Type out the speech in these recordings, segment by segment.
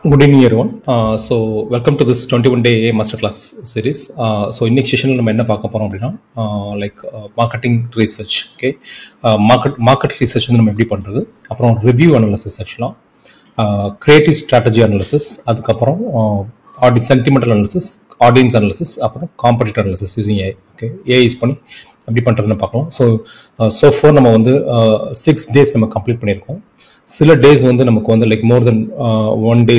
Good evening, everyone. Welcome to this 21-day masterclass series. இன்னைக்கு செஷனில் நம்ம என்ன பார்க்க போகிறோம் அப்படின்னா marketing research. Okay, market research வந்து நம்ம எப்படி பண்ணுறது, அப்புறம் ரிவ்யூ அனாலிசிஸ், ஆக்சுவலாக கிரியேட்டிவ் ஸ்ட்ராட்டஜி அனாலிசிஸ், அதுக்கப்புறம் சென்டிமெண்டல் அனாலிசிஸ், ஆடியன்ஸ் அனாலிசிஸ், அப்புறம் competitor analysis using AI. Okay, AI use பண்ணி எப்படி பண்ணுறதுன்னு பார்க்கலாம். ஸோ ஃபோர் நம்ம வந்து 6 days நம்ம கம்ப்ளீட் பண்ணியிருக்கோம். சில டேஸ் வந்து நமக்கு வந்து மோர் தென் 1 day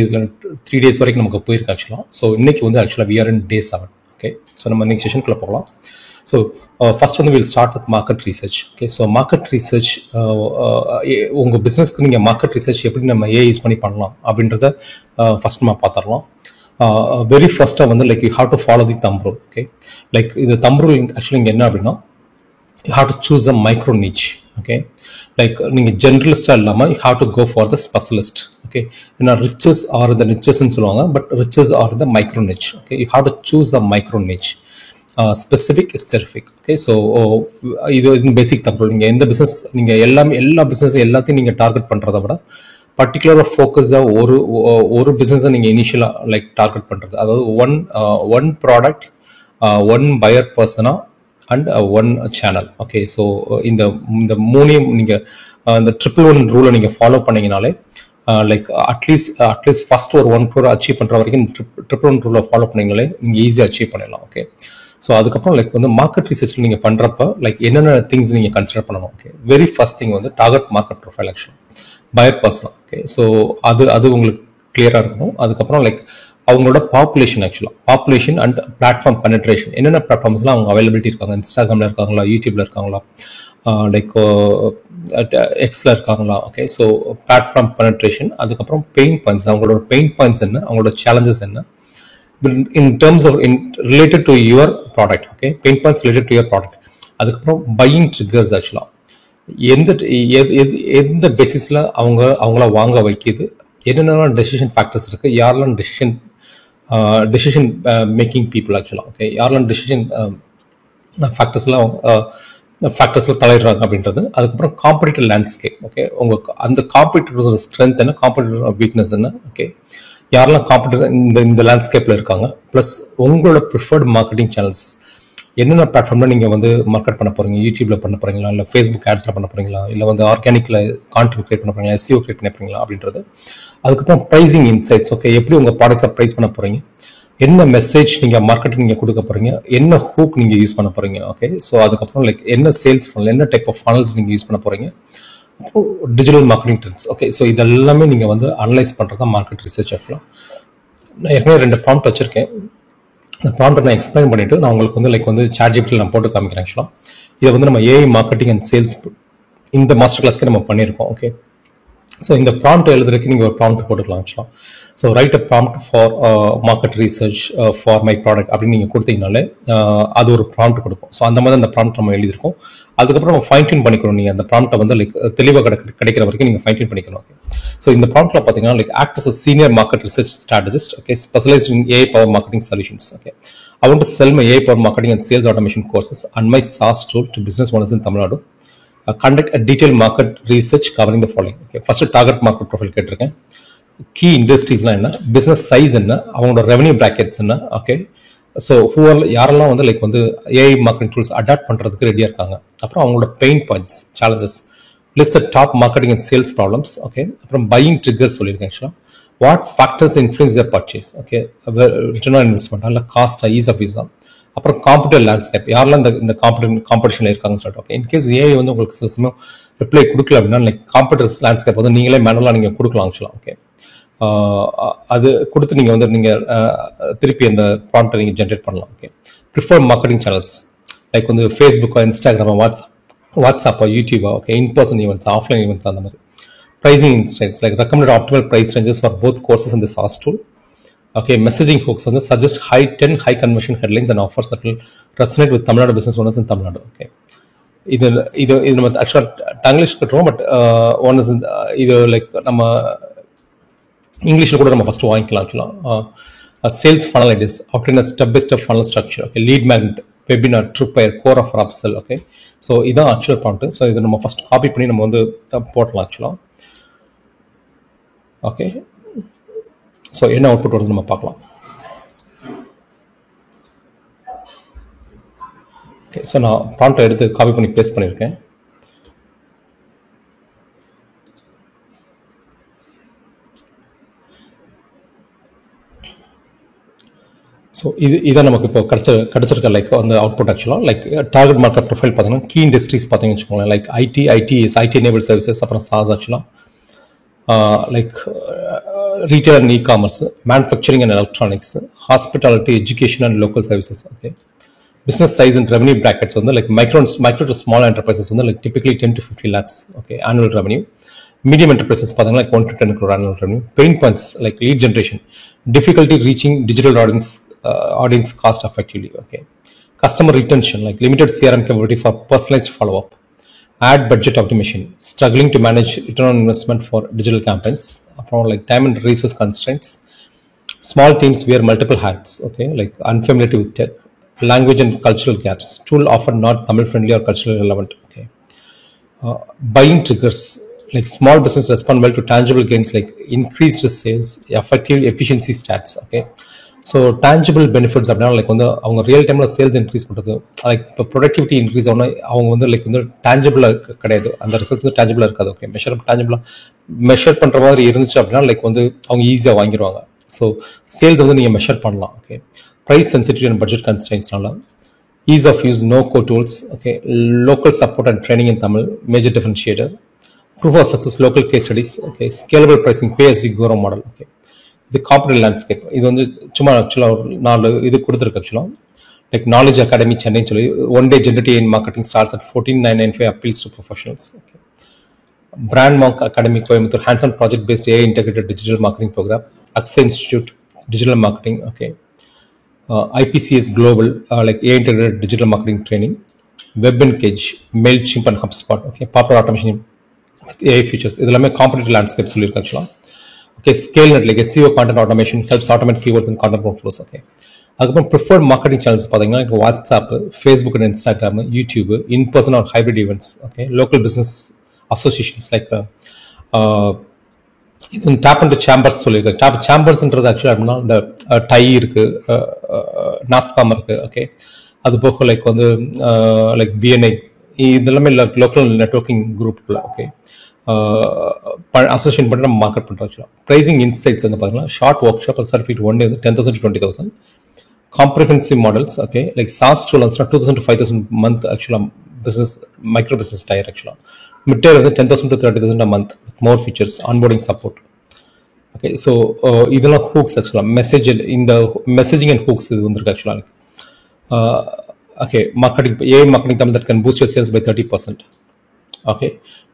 3 days வரைக்கும் நமக்கு போயிருக்கு ஆக்சுவலாக. ஸோ இன்னைக்கு வந்து ஆக்சுவலாக we are in day 7. Okay, so நம்ம இன்னைக்கு செஷனுக்குள்ளே போகலாம். ஸோ ஃபர்ஸ்ட் வந்து will start with market research. Okay, so market research உங்கள் பிஸ்னஸ்க்கு நீங்கள் மார்க்கெட் ரிசர்ச் எப்படி நம்ம ஏஐ யூஸ் பண்ணி பண்ணலாம் அப்படின்றத ஃபர்ஸ்ட் நம்ம பார்த்துடலாம். வெரி ஃபர்ஸ்ட்டாக வந்து you have to follow the them rule. Okay, இது தம் ரூல் ஆக்சுவலி இங்கே என்ன அப்படின்னா, you have to choose a micro niche. Okay, நீங்க ஜெனரலிஸ்டா இல்லாம you have to go for the specialist. Okay, riches are the niches ன்னு சொல்லுவாங்க, but riches are the micro niche. Okay, you have to choose a micro niche. Specific is terrific. Okay, so இது பேசிக் தப்பு. நீங்க எந்த business, நீங்க எல்லா business எல்லாத்தையும் நீங்க டார்கெட் பண்றதை விட பர்டிகுலராக ஃபோக்கஸ்டாக ஒரு பிஸ்னஸை நீங்கள் இனிஷியலாக டார்கெட் பண்ணுறது, அதாவது one product, one buyer persona and one channel. Okay, so இந்த மூணையும் நீங்கள் இந்த 111 ரூலை நீங்கள் ஃபாலோ பண்ணிங்கனாலே அட்லீஸ்ட் ஃபர்ஸ்ட் ஒரு 1 crore அச்சீவ் பண்ணுற வரைக்கும் 111 ரூலை ஃபாலோ பண்ணிங்கனாலே நீங்கள் ஈஸியாக அச்சீவ் பண்ணிடலாம். ஓகே, ஸோ அதுக்கப்புறம் வந்து மார்க்கெட் ரிசர்ச் நீங்கள் பண்ணுறப்ப என்னென்ன திங்ஸ் நீங்கள் கன்சிடர் பண்ணணும். ஓகே, வெரி ஃபர்ஸ்ட் திங் வந்து டார்கெட் மார்க்கெட் ப்ரொஃபைல், ஆக்சுவலாக பையர் பர்சன். ஓகே, ஸோ அது உங்களுக்கு கிளியராக இருக்கணும். அதுக்கப்புறம் அவங்களோட பாப்புலேஷன், ஆக்சுவலாக பாப்புலேஷன் அண்ட் பிளாட்ஃபார்ம் பெனட்ரேஷன், என்னென்ன பிளாட்ஃபார்ம்ஸ்லாம் அவங்க அவைலபிலிட்டி இருக்காங்க, இன்ஸ்டாகிராமில் இருக்காங்களா, யூடியூப்ல இருக்காங்களா, எக்ஸில் இருக்காங்களா. Okay, so platform penetration. அதுக்கப்புறம் பெயின் பாயிண்ட்ஸ், அவங்களோட பெயின் பாயிண்ட்ஸ் என்ன, அவங்களோட சேலஞ்சஸ் என்ன in terms of related to your product. Okay, pain points related to your product. அதுக்கப்புறம் பையிங் ட்ரிகர்ஸ், ஆக்சுவலாக எந்த பேசிஸில் அவங்கள வாங்க வைக்கிது, என்னென்ன டெசிஷன் ஃபேக்டர்ஸ் இருக்குது, யாரெல்லாம் டெசிஷன் மேக்கிங் பீப்புள், ஆக்சுவலாக. ஓகே, யாரெல்லாம் டெசிஷன் ஃபேக்டர்ஸில் தலையிடுறாங்க அப்படின்றது. அதுக்கப்புறம் காம்படிட்டர் லேண்ட்ஸ்கேப். ஓகே, அந்த காம்படிட்டரோட ஸ்ட்ரென்த் என்ன, காம்படிட்டர் வீக்னஸ் என்ன. ஓகே, யாரெல்லாம் காம்படிட்டர் இந்த லேண்ட்ஸ்கேப்பில் இருக்காங்க, ப்ளஸ் உங்களோட ப்ரிஃபர்டு மார்க்கெட்டிங் சேனல்ஸ், என்னென்ன பிளாட்ஃபார்மில் நீங்கள் வந்து மார்க்கெட் பண்ண போகிறீங்க, யூடியூப்பில் பண்ண போகிறீங்களா, இல்லை ஃபேஸ்புக் ஆட்ஸில் பண்ண போகிறீங்களா, இல்லை வந்து ஆர்கானிக்கில் கான்டென்ட் கிரியேட் பண்ண போகிறீங்களா, எஸ்இஓ கிரியேட் பண்ண போகிறீங்களா அப்படின்றது. அதுக்கப்புறம் ப்ரைஸிங் இன்சைட்ஸ். ஓகே, எப்படி உங்கள் ப்ராடக்ட்ஸை ப்ரைஸ் பண்ண போகிறீங்க, என்ன மெசேஜ் நீங்கள் மார்க்கெட்டிங் நீங்கள் கொடுக்க போகிறீங்க, என்ன ஹூக் நீங்கள் யூஸ் பண்ண போகிறீங்க. ஓகே, ஸோ அதுக்கப்புறம் என்ன சேல்ஸ் ஃபனல், என்ன டைப் ஆஃப் ஃபனல்ஸ் நீங்கள் யூஸ் பண்ண போகிறீங்க, அப்புறம் digital marketing trends. Okay, so இதெல்லாமே நீங்கள் வந்து அனலைஸ் பண்ணுறது தான் மார்க்கெட் ரிசர்ச். ஆகலாம் நான் ஏற்கனவே 2 ப்ராம்ப்ட் வச்சுருக்கேன். அந்த ப்ராம்ப்ட் நான் எக்ஸ்பிளைன் பண்ணிவிட்டு நான் உங்களுக்கு வந்து ChatGPT நான் போட்டு காமிக்கிறேன். ஆக்சுவலாக இதை வந்து நம்ம ஏஐ மார்க்கெட்டிங் அண்ட் சேல்ஸ் இந்த மாஸ்டர் கிளாஸ்க்கு நம்ம பண்ணியிருக்கோம். ஓகே, ஸோ இந்த ப்ராம்ப்ட் எழுதுறதுக்கு நீங்கள் ஒரு ப்ராம்ப்ட் போட்டுக்கலாம். ஆக்சுவலாக so right a prompt for market research for my product அப்படின்னு நீங்கள் கொடுத்தீங்கனாலே அது ஒரு ப்ராம்ப்ட் கொடுக்கும். ஸோ அந்த மாதிரி அந்த ப்ராம்ப்ட் நம்ம எழுதியிருக்கோம். அதுக்கப்புறம் நம்ம ஃபைன் டியூன் பண்ணிக்கணும். நீங்கள் அந்த ப்ராம்ப்ட்டை வந்து தெளிவாக கிடைக்கிற வரைக்கும் நீங்கள் ஃபைன் டியூன் பண்ணிக்கணும். ஓகே, ஸோ இந்த ப்ராம்ப்ட்டில் பார்த்தீங்கன்னா act as a senior market research strategist. Okay, specialized in AI power marketing solutions. Okay, I want to sell my AI power marketing and sales automation courses and my SaaS tool to business owners in Tamil Nadu. Conduct a detailed market research covering the following. Okay, first target market profile கேட்டிருக்கேன். Key இண்டஸ்ட்ரீஸ்லாம் என்ன, business size என்ன, அவங்களோட revenue brackets என்ன. Okay, so யாரெல்லாம் வந்து AI marketing tools adapt பண்ணுறதுக்கு ரெடியாக இருக்காங்க. அப்புறம் அவங்களோட pain points, challenges, list the top marketing and sales problems. Okay, அப்புறம் பையிங் ட்ரிகர்ஸ் சொல்லியிருக்கேன். ஆக்சுவலாக what factors influence your purchase. Okay, return on investment, இல்லை காஸ்ட், ஈஸ் ஆஃப் யூஸ். அப்புறம் காம்படிட்டர் லேண்ட்ஸ்கேப், யாரெல்லாம் இந்த காம்படிஷனில் இருக்காங்கன்னு சொல்லிட்டு. ஓகே, இன்கேஸ் ஏஐ வந்து உங்களுக்கு சில சமயம் ரிப்ளை கொடுக்கல அப்படின்னா காம்படிட்டர்ஸ் லேண்ட்ஸ்கேப் வந்து நீங்களே மேனுவலாக நீங்கள் கொடுக்கலாம். ஆக்சுவலாக ஓகே, அது கொடுத்து நீங்கள் திருப்பி அந்த ப்ராம்ப்டை நீங்கள் ஜென்ரேட் பண்ணலாம். ஓகே, ப்ரிஃபர்ட் மார்க்கெட்டிங் சேனல்ஸ் வந்து ஃபேஸ்புக்கோ, இன்ஸ்டாகிராமோ, வாட்ஸ்அப்போ, யூடியூபோ. Okay, in person events, offline events, அந்த மாதிரி. Pricing insights recommended optimal price ranges for both courses in the SaaS tool. Okay, messaging hooks suggest 10 high conversion headlines and offers that will resonate with Tamil Nadu business owners in Tamil Nadu. Okay, இது நம்ம ஆக்சுவலாக டங்கிலீஷ் கட்டுறோம், but one is இது நம்ம இங்கிலீஷில் கூட நம்ம first வாங்கிக்கலாம். ஆக்சுவலாக சேல்ஸ் ஃபனல் ஐடியாஸ் அப்படின்னா step by step funnel structure. Okay, lead magnet, webinar, tripwire, core offer, upsell. Okay, so இதான் ஆக்சுவல் ப்ராம்ப்ட். ஸோ இதை நம்ம ஃபஸ்ட் காப்பி பண்ணி நம்ம போடலாம். ஆக்சுவலாக ஓகே, ஸோ என்ன அவுட்புட் வருது நம்ம பார்க்கலாம். ஓகே, ஸோ நான் ப்ராம்ப்டை எடுத்து காப்பி பண்ணி பேஸ்ட் பண்ணியிருக்கேன். ஸோ இதான் நமக்கு இப்போ கிடச்சிருக்க லைக் அந்த அவுட்புட். ஆக்சுவலாக லைக் டார்கெட் மார்க்கெட் ப்ரொஃபைல் பார்த்தீங்கன்னா கீ இண்டஸ்ட்ரீஸ் பார்த்தீங்கன்னு வச்சுக்கோங்களேன். லைக் ஐடி எனேபிள் சர்வீசஸ், அப்புறம் சாஸ் ஆக்சுவலாக like retail and e-commerce, manufacturing and electronics, hospitality, education and local services. Okay, business size and revenue brackets வந்து like micro to small enterprises வந்து like typically 10 to 50 lakhs. Okay, annual revenue. Medium enterprises பார்த்தீங்கன்னா like 1 to 10 crore annual revenue. Pain points like lead generation, difficulty reaching digital audience cost effectively. Okay, customer retention like limited CRM capability for personalized follow-up. Ad budget optimization, struggling to manage return on investment for digital campaigns. Upon like time and resource constraints, small teams wear multiple hats. Okay, like unfamiliarity with tech, language and cultural gaps, tool often not Tamil friendly or culturally relevant. Okay, buying triggers like small business respond well to tangible gains like increased sales, effective efficiency stats. Okay, so tangible benefits அப்படின்னா like வந்து அவங்க real டைமில் sales increase பண்ணுறது, like இப்போ productivity increase ஆகணும். அவங்க வந்து like வந்து டேஞ்சபிளாக கிடையாது, அந்த ரிசல்ட்ஸ் வந்து டேஞ்சபிளாக இருக்காது. ஓகே, டேஞ்சபிளாக மெஷர் பண்ணுற மாதிரி இருந்துச்சு அப்படின்னா லைக் வந்து அவங்க ஈஸியாக வாங்கிடுவாங்க. ஸோ சேல்ஸ் வந்து நீங்கள் மெஷர் பண்ணலாம். Okay, price sensitive and budget கன்ஸ்ட்ரெயின்ஸ்னால ease of use, no code tools. Okay, local support and training in Tamil, major differentiator. Proof of success, local case studies. Okay, scalable pricing, pay as you go model. Okay, the competitive landscape. இது வந்து சும்மா ஆக்சுவலாக ஒரு 4 இது கொடுத்துருக்கு. ஆக்சுவலாக like knowledge academy சென்னைன்னு சொல்லி 1 day generative AI marketing starts at 14,995, appeals to professionals. Okay, Brand Monk Academy Coimbatore, hands-on project-based AI integrated digital marketing program. Axa Institute, digital marketing. Okay, IPCS Global, like AI integrated digital marketing training. Web and Cage, MailChimp and HubSpot. Okay, popular automation with AI features. இதெல்லாமே competitive landscape சொல்லியிருக்கேன் ஆக்சுவலாக. Okay, ScaleNet like SEO content automation helps automate keywords and content flows. Okay, அதுக்கப்புறம் preferred marketing channels பார்த்தீங்கன்னா இப்போ WhatsApp, Facebook and Instagram, YouTube, in person or hybrid events. Okay, local business associations like இது டேப் and chambers சொல்லியிருக்கேன். சேம்பர்ஸ்ன்றது ஆக்சுவலாக அப்படின்னா இந்த டை இருக்குது, நாஸ்காம் இருக்குது. ஓகே, அது போக லைக் வந்து லைக் BNI, இதெல்லாமே லோக்கல் நெட்வொர்க்கிங் குரூப்புக்குள்ள. ஓகே, அசோசியேட் பண்ணி நம்ம மார்க்கெட் பண்ணுறோம். ஆக்சுவலாக ப்ரைசிங் இன்சைட்ஸ் வந்து பார்த்தீங்கன்னா short work shop certificate 1 day வந்து 10,000 to 20,000. Comprehensive models. Okay, like SaaS டூல்ஸ்னா 2,000 to 5,000 month. ஆக்சுவலாக பிஸ்னஸ் மைக்ரோ பிஸ்னஸ் டயர். ஆக்சுவலாக மிட் டயர் வந்து 10,000 to 30,000 a month with more features, onboarding support. Okay, so இதெல்லாம் hooks. ஆக்சுவலாக message, இந்த messaging and hooks இது வந்துருக்கு ஆக்சுவலாக. Okay, marketing AI marketing Tamil that can boost your sales by 30%. Okay,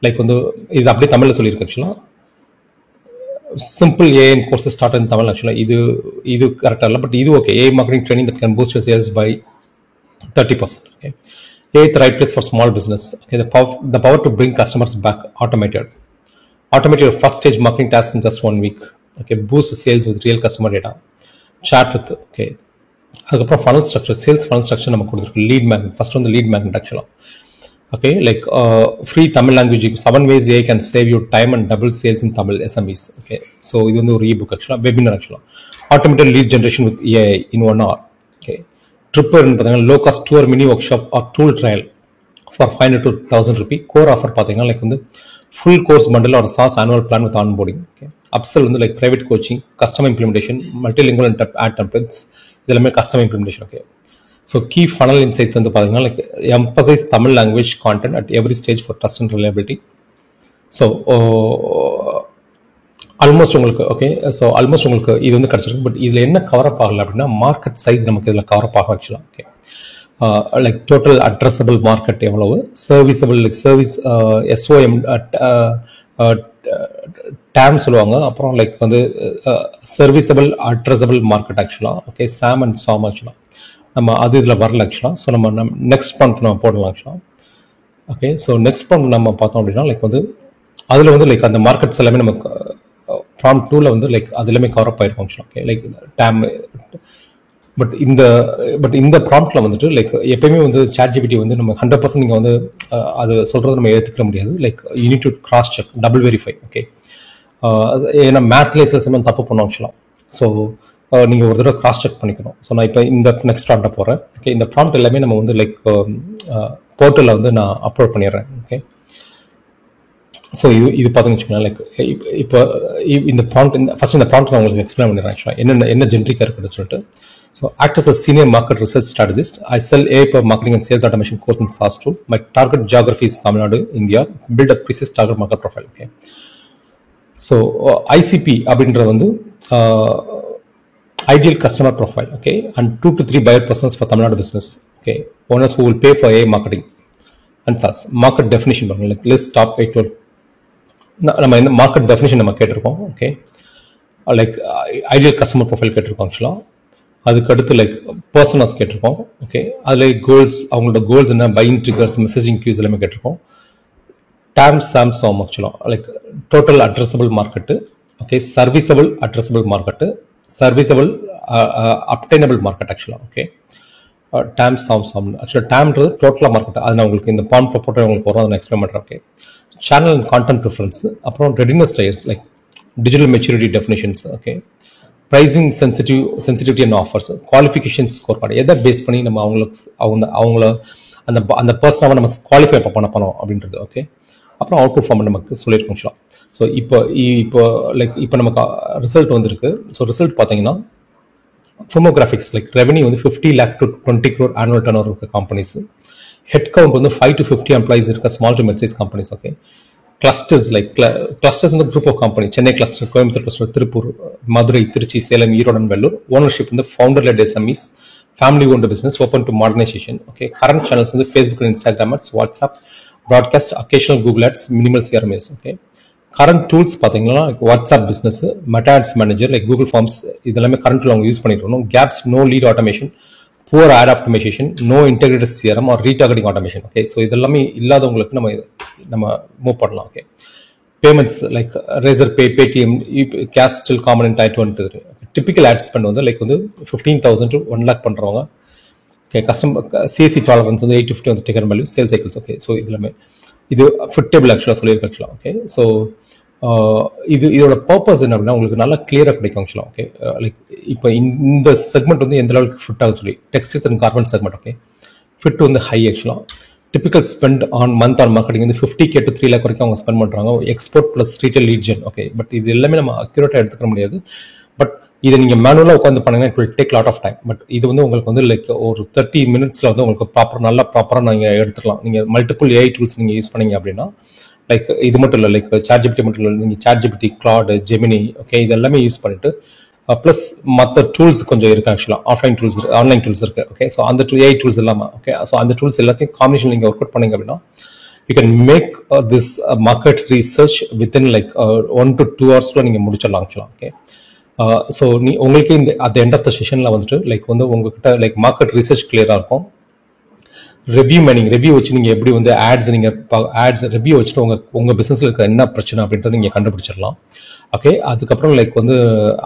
like வந்து இது அப்படியே தமிழில் சொல்லியிருக்கு. ஆக்சுவலாக simple AI courses start in Tamil. ஆக்சுவலாக இது கரெக்டாக இல்லை, பட் இது okay. AI marketing training that can boost your sales by 30%. Okay, AI the right place for small business. Okay, the power to bring customers back, automated your first stage marketing task in just 1 week. Okay, boost sales with real customer data, chat with. Okay, அதுக்கப்புறம் funnel structure, sales funnel structure நம்ம கொடுத்துருக்கு. lead magnet, first வந்து lead magnet ஆக்சுவலாக. Okay, like free Tamil language 7 ways AI can save you time and double sales in Tamil SMEs. Okay, so இது வந்து ஒரு e-book ஆக்சுவலாக, webinar ஆக்சுவலாக. Automated lead generation with AI in 1 hour. Okay, tripwire பார்த்தீங்கன்னா low cost tour mini workshop or tool trial for 500 to 1,000 rupee. Core offer பார்த்தீங்கன்னா like வந்து full course bundle ஒரு SaaS annual plan with onboarding. Okay, upsell வந்து like private coaching, custom implementation, multilingual and ad templates, இதெல்லாமே custom implementation. Okay, so key funnel insights வந்து பார்த்தீங்கன்னா like emphasise Tamil language content at every stage for trust and reliability. So almost உங்களுக்கு okay, so almost உங்களுக்கு இது வந்து கிடச்சிருக்கு. But இதில் என்ன கவரப் ஆகலை அப்படின்னா மார்க்கெட் சைஸ் நமக்கு இதில் கவரப் ஆகும் ஆக்சுவலாக. Okay, like total addressable market எவ்வளவு, serviceable like service SOM dam சொல்லுவாங்க. அப்புறம் லைக் வந்து சர்வீஸபிள் அட்ரஸபிள் மார்க்கெட் ஆக்சுவலாக. ஓகே, SAM அண்ட் SOM ஆக்சுவலாக நம்ம அது இதில் வரல ஆக்சுவலாக. ஸோ நம்ம நெக்ஸ்ட் ப்ராம்ப்ட் நம்ம போடலாம் ஆக்சுவலாக. ஓகே, ஸோ நெக்ஸ்ட் ப்ராம்ப்ட் நம்ம பார்த்தோம் அப்படின்னா லைக் வந்து அதில் வந்து லைக் அந்த மார்க்கெட்ஸ் எல்லாமே நமக்கு ப்ராம்ப்ட் 2ல வந்து லைக் அது எல்லாமே கவரப் ஆயிருக்கும் ஆக்சுவலாக. Okay, like dam. பட் இந்த ப்ராம்ப்ட்ல வந்துட்டு லைக் எப்பயுமே வந்து ChatGPT வந்து நம்ம 100% நீங்கள் வந்து அது சொல்கிறது நம்ம ஏற்றுக்க முடியாது. Like you need to cross check, double verify. Okay, ஏன்னா மேத்லேயே சில சமயம் தப்பு பண்ணோம் ஆக்சுவலாக. ஸோ நீங்கள் ஒரு தடவை கிராஸ் செக் பண்ணிக்கணும். ஸோ நான் இப்போ இந்த நெக்ஸ்ட் ப்ராம்ப்டை போகிறேன். ஓகே, இந்த ப்ராம்ப்ட் எல்லாமே நம்ம வந்து லைக் போர்ட்டலில் வந்து நான் அப்லோட் பண்ணிடுறேன். ஓகே, ஸோ இது பார்த்தீங்கன்னு வச்சுக்கோங்களேன். லைக் இப்போ இந்த ப்ராம்ப்ட் ஃபர்ஸ்ட் இந்த ப்ராம்ப்ட் நான் உங்களுக்கு எக்ஸ்பிளைன் பண்ணிடுறேன். ஆக்சுவலாக என்ன ஜென்ரிக்காக இருக்குன்னு சொல்லிட்டு. So act as a senior market research strategist. I sell AI for marketing and sales automation course in SaaS tool. My target geography is Tamil Nadu, India. Build a precise target market profile. Okay. So ICP அப்படின்றது வந்து ideal customer profile, okay, and 2 to 3 buyer personas for Tamil Nadu business, okay, owners who will pay for AI marketing and SaaS. Market definition பாருங்க, like list top 8 நம்ம இந்த market definition நம்ம கேட்டிருக்கோம். Okay, like ideal customer profile கேட்டிருக்கோம். ஆக்சுவலாக அதுக்கு அடுத்து like பர்சனாஸ் கேட்டிருக்கோம். ஓகே, அதில் கோல்ஸ், அவங்களோட கோல்ஸ் என்ன, பையிங் ட்ரிகர்ஸ், மெசேஜிங் கியூஸ் எல்லாமே கேட்டிருக்கோம். டேம் சாம் ஆக்சுவலாக like total addressable market, okay, serviceable addressable market, serviceable obtainable market ஆக்சுவலாக. ஓகே, டேம் சாம் ஆக்சுவலாக டேம்ன்றது டோட்டலாக மார்க்கெட். அது நான் உங்களுக்கு இந்த பான் போட்டு உங்களுக்கு வரும், அதை நான் எக்ஸ்பிளைன் பண்ணுறேன். Okay, channel and content preference, அப்புறம் readiness tiers like digital maturity definitions, okay, pricing sensitivity and offers, qualification score card, எதை பேஸ் பண்ணி நம்ம அவங்கள அந்த பர்சனாக நம்ம குவாலிஃபை பண்ண போனோம் அப்படின்றது. ஓகே, அப்புறம் அவுட்புட் ஃபார்ம் நமக்கு சொல்லியிருக்கோம். ஸோ இப்போ நமக்கு ரிசல்ட் வந்துருக்கு. ஸோ ரிசல்ட் பார்த்தீங்கன்னா ஃபோமோகிராஃபிக்ஸ் லைக் ரெவன்யூ வந்து 50 lakh to 20 crore annual turnover இருக்க கம்பெனிஸ். ஹெட் கவுண்ட் வந்து 5 to 50 எம்ப்ளாயிஸ் இருக்க small to mid size companies. Okay, clusters like clusters வந்து group of company, Chennai cluster, Coimbatore cluster, Tiruppur, Madurai, Trichy, Salem, Erode and Vellore. Ownership வந்து founder led SMEs, family owned business, open to modernisation. Okay, current channels வந்து Facebook and Instagram ads, WhatsApp, broadcast, occasional Google ads, minimal CRMs. Okay, current tools பார்த்தீங்கன்னா WhatsApp business, Meta ads manager like Google forms, இதெல்லாமே கரண்ட்ல அவங்க use பண்ணிட்டு இருக்கணும். Gaps, no lead automation, poor ad optimisation, no integrated CRM or retargeting automation. Okay, so இதெல்லாமே இல்லாதவங்களுக்கு நம்ம move பண்ணலாம். Okay, payments like Razorpay, Paytm, cash still common in tight 1 to 3. Typical ad spend வந்து like வந்து 15,000 to 1 lakh பண்ணுறவங்க. Okay, customer CSC tolerance வந்து 8 to 50 வந்து taker value, sale cycles. Okay, so இதுலாமே இது ஃபிட்டபிள் ஆக்சுவலாக சொல்லியிருக்கேன் ஆக்சுவலாக. ஓகே, ஸோ இதோட பர்பஸ் என்ன அப்படின்னா உங்களுக்கு நல்லா கிளியராக கிடைக்கும் ஆக்சுவலாக. ஓகே, லைக் இப்போ இந்த செக்மெண்ட் வந்து எந்த அளவுக்கு ஃபிட் ஆகும் சொல்லி textiles and garment segment. Okay, fit வந்து ஹை ஆக்சுவலாக. Typical spend on month on marketing வந்து 50K to 3 lakh வரைக்கும் அவங்க ஸ்பெண்ட் பண்ணுறாங்க. Export plus retail lead gen. Okay, but இது எல்லாமே நம்ம அக்யூரேட்டாக எடுத்துக்க முடியாது. பட் இதை நீங்கள் மேனுவலாக உட்காந்து பண்ணீங்கன்னா it will take lot of time. But இது வந்து உங்களுக்கு வந்து லைக் ஒரு 30 minutes வந்து உங்களுக்கு ப்ராப்பராக நீங்கள் எடுத்துக்கலாம். நீங்கள் மல்டிபிள் ஏஐ டூல்ஸ் நீங்கள் யூஸ் பண்ணீங்க அப்படின்னா லைக் இது மட்டும் இல்லை, லைக் சாட்ஜிபிடி மட்டும் இல்லை, நீங்கள் சாட்ஜிபிடி, கிளாட், ஜெமினி, ஓகே, இது எல்லாமே யூஸ் பண்ணிட்டு ப்ளஸ் மற்ற டூல்ஸ் கொஞ்சம் இருக்குது ஆக்சுவலாக. ஆஃப்லைன் டூல்ஸ், ஆன்லைன் டூல்ஸ் இருக்குது. ஓகே, ஸோ அந்த ஏஐ டூல்ஸ் இல்லாமல், ஓகே, ஸோ அந்த டூல்ஸ் எல்லாத்தையும் காம்பினேஷன் நீங்கள் ஒர்க் அவுட் பண்ணீங்க அப்படின்னா you can make this market research within like 1 to 2 hours நீங்கள் முடிச்சிடலாம் ஆக்சுவலாக. ஓகே, ஸோ உங்களுக்கு இந்த அட் எண்ட் ஆஃப் த செஷனில் வந்துட்டு லைக் வந்து உங்ககிட்ட லைக் மார்க்கெட் ரிசர்ச் கிளியராக இருக்கும். ரிவ்யூ மைனிங், ரிவ்யூ வச்சு நீங்கள் எப்படி வந்து ஆட்ஸ் ஆட்ஸ் ரிவ்யூ வச்சுட்டு உங்கள் பிஸ்னஸில் இருக்கிற என்ன பிரச்சனை அப்படின்றத நீங்கள் கண்டுபிடிச்சிடலாம். ஓகே, அதுக்கப்புறம் லைக் வந்து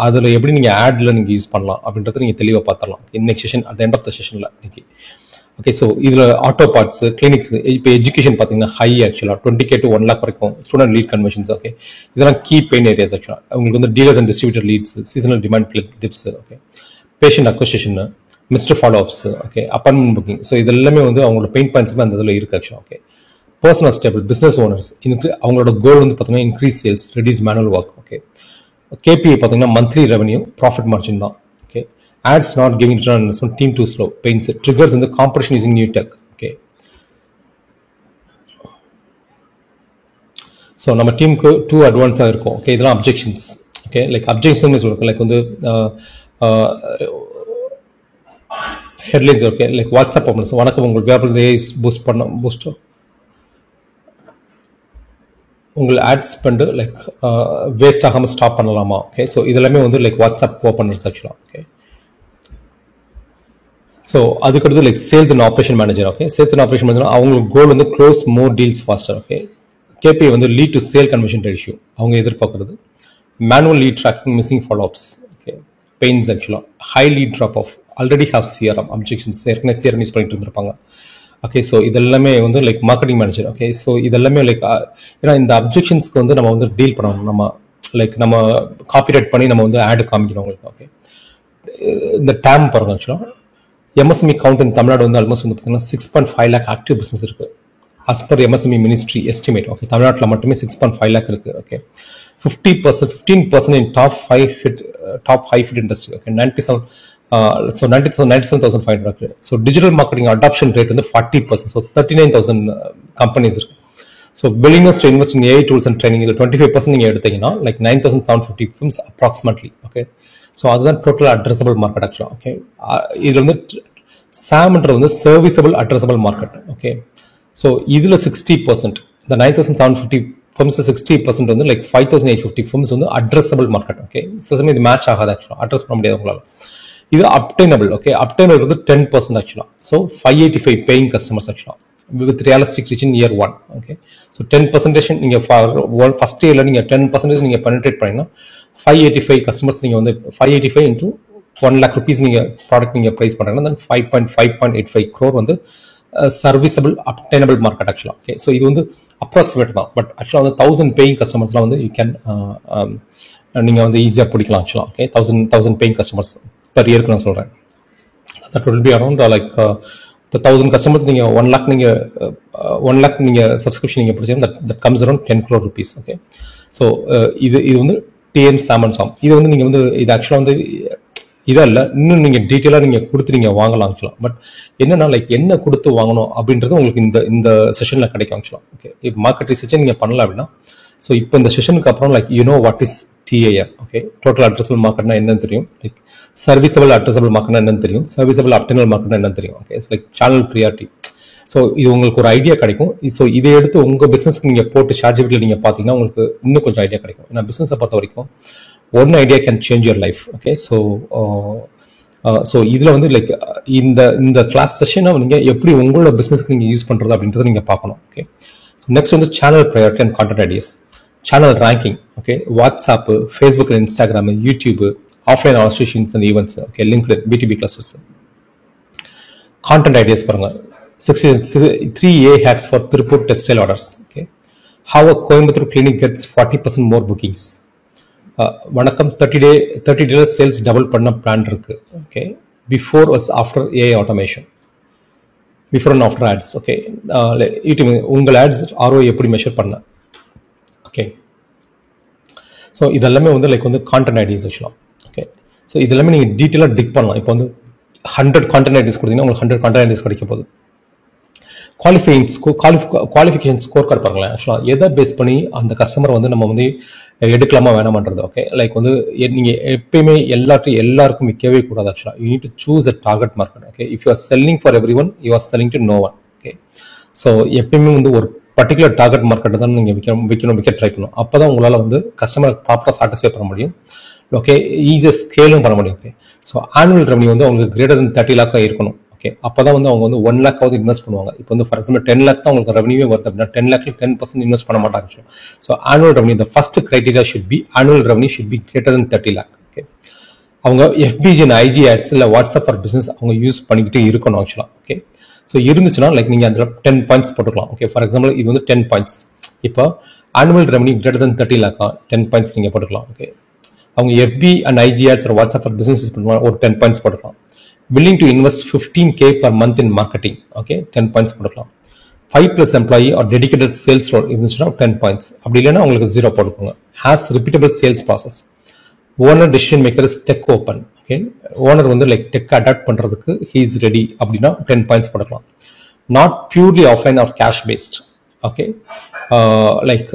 அதில் எப்படி நீங்கள் ஆடில் நீங்கள் யூஸ் பண்ணலாம் அப்படின்றத நீங்கள் தெளிவாக பார்த்துடலாம் இன்னைக்கு session at end of the செஷனில் இன்னைக்கு. ஓகே, ஸோ இதில் ஆட்டோ பார்ட்ஸ், கிளினிக்ஸ், இப்போ எஜுகேஷன் பார்த்தீங்கன்னா ஹை ஆக்சுவலாக 20K to 1 lakh வரைக்கும் ஸ்டூடெண்ட் லீட் கன்வர்ஷன்ஸ். ஓகே, இதெல்லாம் கீ பெயின் ஏரியாஸ் ஆக்சுவலாக. உங்களுக்கு வந்து dealers and distributor leads, seasonal demand dips, okay, patient acquisition, missed follow ups, okay, appointment booking. So இது எல்லாமே வந்து அவங்களோட பெயின் பாயிண்ட்ஸுமே அந்த இதில் இருக்குது ஆக்சுவலாக. Okay, personal stable business owners, இதுக்கு அவங்களோட கோல் வந்து பார்த்தீங்கன்னா increase sales, reduce manual work. Okay, KPI பார்த்தீங்கன்னா மந்த்லி ரெவன்யூ, ப்ராஃபிட் மார்ஜின் தான். Okay, ads not giving return on investment, team too slow, pains, triggers வந்து competition using new tech. Okay, so நம்ம டீமுக்கு 2 அட்வான்ஸாக இருக்கும். ஓகே, இதெல்லாம் அப்ஜெக்ஷன்ஸ். ஓகே, லைக் அப்ஜெக்ஷன் சொல்லுவோம், like வந்து headlines. Okay, like WhatsApp opens, வணக்கம் உங்களுக்கு வியாபாரத்தை பூஸ்ட் உங்கள் ஆட் ஸ்பெண்டு லைக் வேஸ்ட் ஆகாமல் ஸ்டாப் பண்ணலாமா. ஓகே, ஸோ இதெல்லாமே வந்து லைக் வாட்ஸ்அப் ஓப்பனர்ஸ் ஆக்சுவலாக. ஓகே, ஸோ அதுக்கடுத்து like sales and operation manager. Okay, sales and operation manager அவங்களுக்கு கோல் வந்து close more deals faster. Okay, KPI வந்து lead to sale conversion ratio அவங்க எதிர்பார்க்குறது. Manual lead tracking, missing follow ups. Okay, pains ஆக்சுவலாக high lead drop off, already have CRM, objections ஏற்கனவே CRM use பண்ணிட்டு இருந்திருப்பாங்க. Okay, so இதெல்லாமே வந்து like marketing manager. Okay, so இதெல்லாமே லைக் ஏன்னா இந்த அப்ஜெக்ஷன்ஸ்க்கு வந்து நம்ம வந்து டீல் பண்ணணும். நம்ம லைக் நம்ம காப்பிரைட் பண்ணி நம்ம வந்து ஆடு காமிக்கிறோம் உங்களுக்கு. ஓகே, இந்த டேம் பாருங்க. ஆக்சுவலாக எம்எஸ்எம்இ கவுண்ட் இன் தமிழ்நாடு வந்து ஆல்மோஸ்ட் வந்து பார்த்தீங்கன்னா 6.5 lakh ஆக்டிவ் பிஸ்னஸ் இருக்குது as per MSME ministry estimate. Okay, தமிழ்நாட்டில் மட்டுமே 6.5 lakh இருக்குது. Okay, 15% in top 5 hit industry. Okay, 97,500. So digital marketing adoption rate வந்து 40%. So 39,000 companies இருக்கு. So willingness to invest in AI tools and training இது 25% நீங்க எடுத்தீங்கன்னா like 9,750 firms approximately. Okay, so அதுதான் total addressable market actually. Okay, இதுல வந்து SAMன்ற வந்து serviceable addressable market. Okay, so இதுல 60%, the 9,750 firms 60% வந்து like 5,850 firms வந்து addressable market. Okay, so இது மேட்ச் ஆகாது ஆக்சுவலாக, அட்ரஸ் பண்ண முடியாது உங்களால். இது அப்டைனபிள். ஓகே, அப்டைனபிள் வந்து 10% ஆக்சுவலாக. ஸோ 585 பேயிங் கஸ்டமர்ஸ் ஆக்சுவலாக with realistic reach in year 1. Okay, so 10% நீங்கள் ஃபர்ஸ்ட் இயரில் நீங்கள் 10% நீங்கள் பெனிட்ரேட் பண்ணிங்கன்னா 585 கஸ்டமர்ஸ் நீங்கள் வந்து 585 into 1 lakh rupees நீங்கள் ப்ராடக்ட் நீங்கள் ப்ரைஸ் பண்ணுறீங்கன்னா தென் 5.85 crore வந்து சர்வீசபிள் அப்டைனபிள் மார்க்கெட் ஆக்சுவலாக. ஓகே, ஸோ இது வந்து அப்ராக்சிமேட் தான். பட் ஆக்சுவலாக வந்து 1000 பேயிங் கஸ்டமர்ஸ்லாம் வந்து யூ கேன் நீங்கள் வந்து ஈஸியாக பிடிக்கலாம் ஆக்சுவலாக. ஓகே, 1000 பேயிங் கஸ்டமர்ஸ் பர் இயருக்கு நான் சொல்கிறேன். That will be around like 1000 customers நீங்கள் 1 lakh நீங்கள் 1 lakh நீங்கள் சப்ஸ்கிரிப்ஷன் நீங்கள் பிடிச்சா that comes around 10 crore rupees. Okay, so இது வந்து டிஎம் சாம். இது வந்து நீங்கள் வந்து இது ஆக்சுவலாக வந்து இதாக இல்லை, இன்னும் நீங்கள் டீட்டெயிலாக நீங்கள் கொடுத்து நீங்கள் வாங்கலாம் ஆக்சுவலாக. பட் என்னன்னா லைக் என்ன கொடுத்து வாங்கணும் அப்படின்றது உங்களுக்கு இந்த செஷனில் கிடைக்கும் ஆக்சுவலாக. ஓகே, இப்போ மார்க்கெட் ரிசர்ச்சை நீங்கள் பண்ணலாம் அப்படின்னா, ஸோ இப்போ இந்த செஷனுக்கு அப்புறம் like what is TAM. Okay, total addressable மார்க்கெட்னா என்னன்னு தெரியும், லைக் சர்வீசபிள் அட்ரஸபிள் மார்க்கெட்னா என்னன்னு தெரியும், சர்வீசபிள் அப்டைனபிள் மார்க்கெட்னா என்னன்னு தெரியும். Okay, like channel priority. So இது உங்களுக்கு ஒரு ஐடியா கிடைக்கும். ஸோ இதை எடுத்து உங்கள் பிஸ்னஸ்க்கு நீங்கள் போட்டு ChatGPT நீங்கள் பார்த்தீங்கன்னா உங்களுக்கு இன்னும் கொஞ்சம் ஐடியா கிடைக்கும். ஏன்னா பிஸ்னஸை பொறுத்த வரைக்கும் one idea can change your life. Okay, so இதில் வந்து லைக் இந்த கிளாஸ் செஷனை நீங்கள் எப்படி உங்களோட பிஸ்னஸ்க்கு நீங்கள் யூஸ் பண்ணுறது அப்படின்றத நீங்கள் பார்க்கணும். ஓகே, ஸோ நெக்ஸ்ட் வந்து channel priority and content ideas, channel ranking. Okay, WhatsApp, Facebook, Instagram, YouTube, offline associations and events. Okay, linked, BTB classes. Content ideas பாருங்க. 3A hacks for Tirupur textile orders. Okay, how a Coimbatore clinic gets 40% more bookings. வணக்கம், 30 days sales double பண்ண plan இருக்கு. Okay, before vs after AI automation, before and after ads. Okay, உங்கள் ads ROI எப்படி measure பண்ண. Okay, so இதெல்லாமே வந்து like வந்து content ideas ஆக்சுவலாக. ஓகே, ஸோ இதெல்லாமே நீங்கள் டீட்டெயிலாக டிக் பண்ணலாம். இப்போ வந்து 100 கான்டென்ட் ஐடியாஸ் கொடுத்தீங்கன்னா உங்களுக்கு 100 கான்டென்ட் ஐடியாஸ் கிடைக்க போகுது. குவாலிஃபிகேஷன் ஸ்கோர் கார்டு பாருங்களேன். ஆக்சுவலாக எதை பேஸ் பண்ணி அந்த கஸ்டமர் வந்து நம்ம வந்து எடுக்கலாமா வேணாமன்றது. ஓகே, லைக் வந்து நீங்கள் எப்பயுமே எல்லாருக்கும் விற்கவே கூடாது. ஆக்சுவலாக you need to choose a target market. Okay, if you are selling for every one, you are selling to know one. Okay, so எப்பயுமே வந்து ஒரு பர்டிகுலர் டார்கெட் மார்க்கெட்டை தான் நீங்கள் விற்க ட்ரை பண்ணணும். அப்போ தான் உங்களால் வந்து கஸ்டமரை ப்ராப்பராக சாட்டிஸ்ஃபை பண்ண முடியும். ஓகே, ஈஸியாக ஸ்கேலும் பண்ண முடியும். ஓகே, ஸோ ஆனுவல் ரெவன்யூ வந்து அவங்களுக்கு கிரேட்டர் தென் 30 lakh இருக்கணும். ஓகே, அப்போ தான் வந்து அவங்க வந்து 1 lakh இன்வெஸ்ட் பண்ணுவாங்க. இப்போ வந்து ஃபார் எக்ஸாம்பிள் 10 lakh தான் உங்களுக்கு ரெவன்யூவே வருது அப்படின்னா 10 lakh 10% இன்வெஸ்ட் பண்ண மாட்டாங்க. So annual revenue, the first criteria should be annual revenue should be greater than 30 lakh. Okay, அவங்க FBG அண்ட் IG ஆட்ஸ் இல்லை வாட்ஸ்அப் ஃபார் பிஸ்னஸ் அவங்க யூஸ் பண்ணிக்கிட்டே இருக்கணும் ஆக்சுவலாக. ஓகே, ஸோ இருந்துச்சுன்னா லைக் நீங்கள் அதில் 10 points போட்டுக்கலாம். ஓகே, ஃபார் எக்ஸாம்பிள் இது வந்து 10 points. இப்போ annual revenue greater than 30 lakh 10 points நீங்கள் போட்டுக்கலாம். ஓகே, அவங்க FB அண்ட் IG ஆட்ஸ் ஒரு வாட்ஸ்அப் ஃபார் பிஸ்னஸ் யூஸ் பண்ணுவாங்க, ஒரு 10 points போட்டுக்கலாம். willing to invest 15K per month in marketing. Okay, 10 points போட்டுக்கலாம். 5+ employee or dedicated sales role இருந்துச்சுன்னா 10 points. அப்படி இல்லைன்னா உங்களுக்கு 0 போட்டுக்கோங்க. has repeatable sales process. owner decision maker is tech open. Okay, owner வந்து லைக் டெக் அடாப்ட் பண்ணுறதுக்கு he is ready அப்படின்னா 10 points போட்டுக்கலாம். not purely offline or cash based. Okay, like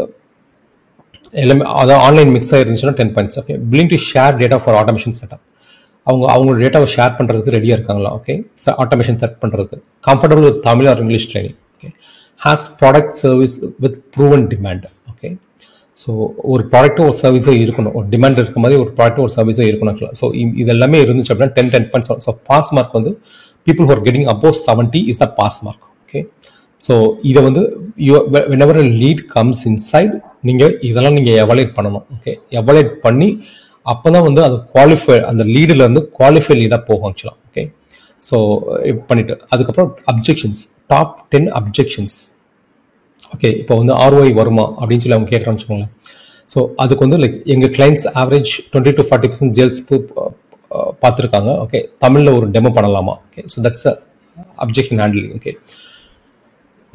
எல்லாமே அதான் ஆன்லைன் மிக்ஸாக இருந்துச்சுன்னா 10 points. Okay, willing to share data for automation setup. அவங்களோட டேட்டாவை share பண்ணுறதுக்கு ரெடியாக இருக்காங்களா. ஓகே, ஆட்டோமேஷன் செட் பண்ணுறதுக்கு comfortable with Tamil R English training. Okay, has product service with proven demand. Okay, so ஒரு ப்ராடக்ட்டும் ஒரு சர்வீஸும் இருக்கணும், ஒரு டிமாண்ட் இருக்க மாதிரி ஒரு ப்ராடக்ட்டும் ஒரு சர்வீஸும் இருக்கணும். ஸோ இது எல்லாமே இருந்துச்சு அப்படின்னா 10 points. ஸோ பாஸ் மார்க் வந்து people who are getting above 70 is the pass mark. Okay, so இதை வந்து whenever a lead comes inside நீங்கள் இதெல்லாம் நீங்கள் எவாலுவேட் பண்ணணும். ஓகே, எவாலுவேட் பண்ணி அப்போ தான் வந்து அது குவாலிஃபை, அந்த லீடில் இருந்து குவாலிஃபை லீடாக போகும் ஆக்சுவலாக. ஓகே, ஸோ பண்ணிவிட்டு அதுக்கப்புறம் அப்ஜெக்ஷன்ஸ், டாப் 10 அப்ஜெக்ஷன்ஸ். ஓகே, இப்போ வந்து ROI வருமா அப்படின்னு சொல்லி அவங்க கேட்குறான்னு வச்சுக்கோங்களேன். ஸோ அதுக்கு வந்து லைக் எங்கள் கிளைண்ட்ஸ் ஆவரேஜ் 20 to 40% ஜேல்ஸ் பார்த்துருக்காங்க. ஓகே, தமிழில் ஒரு டெமோ பண்ணலாமா? Okay, so that's objection handling. Okay,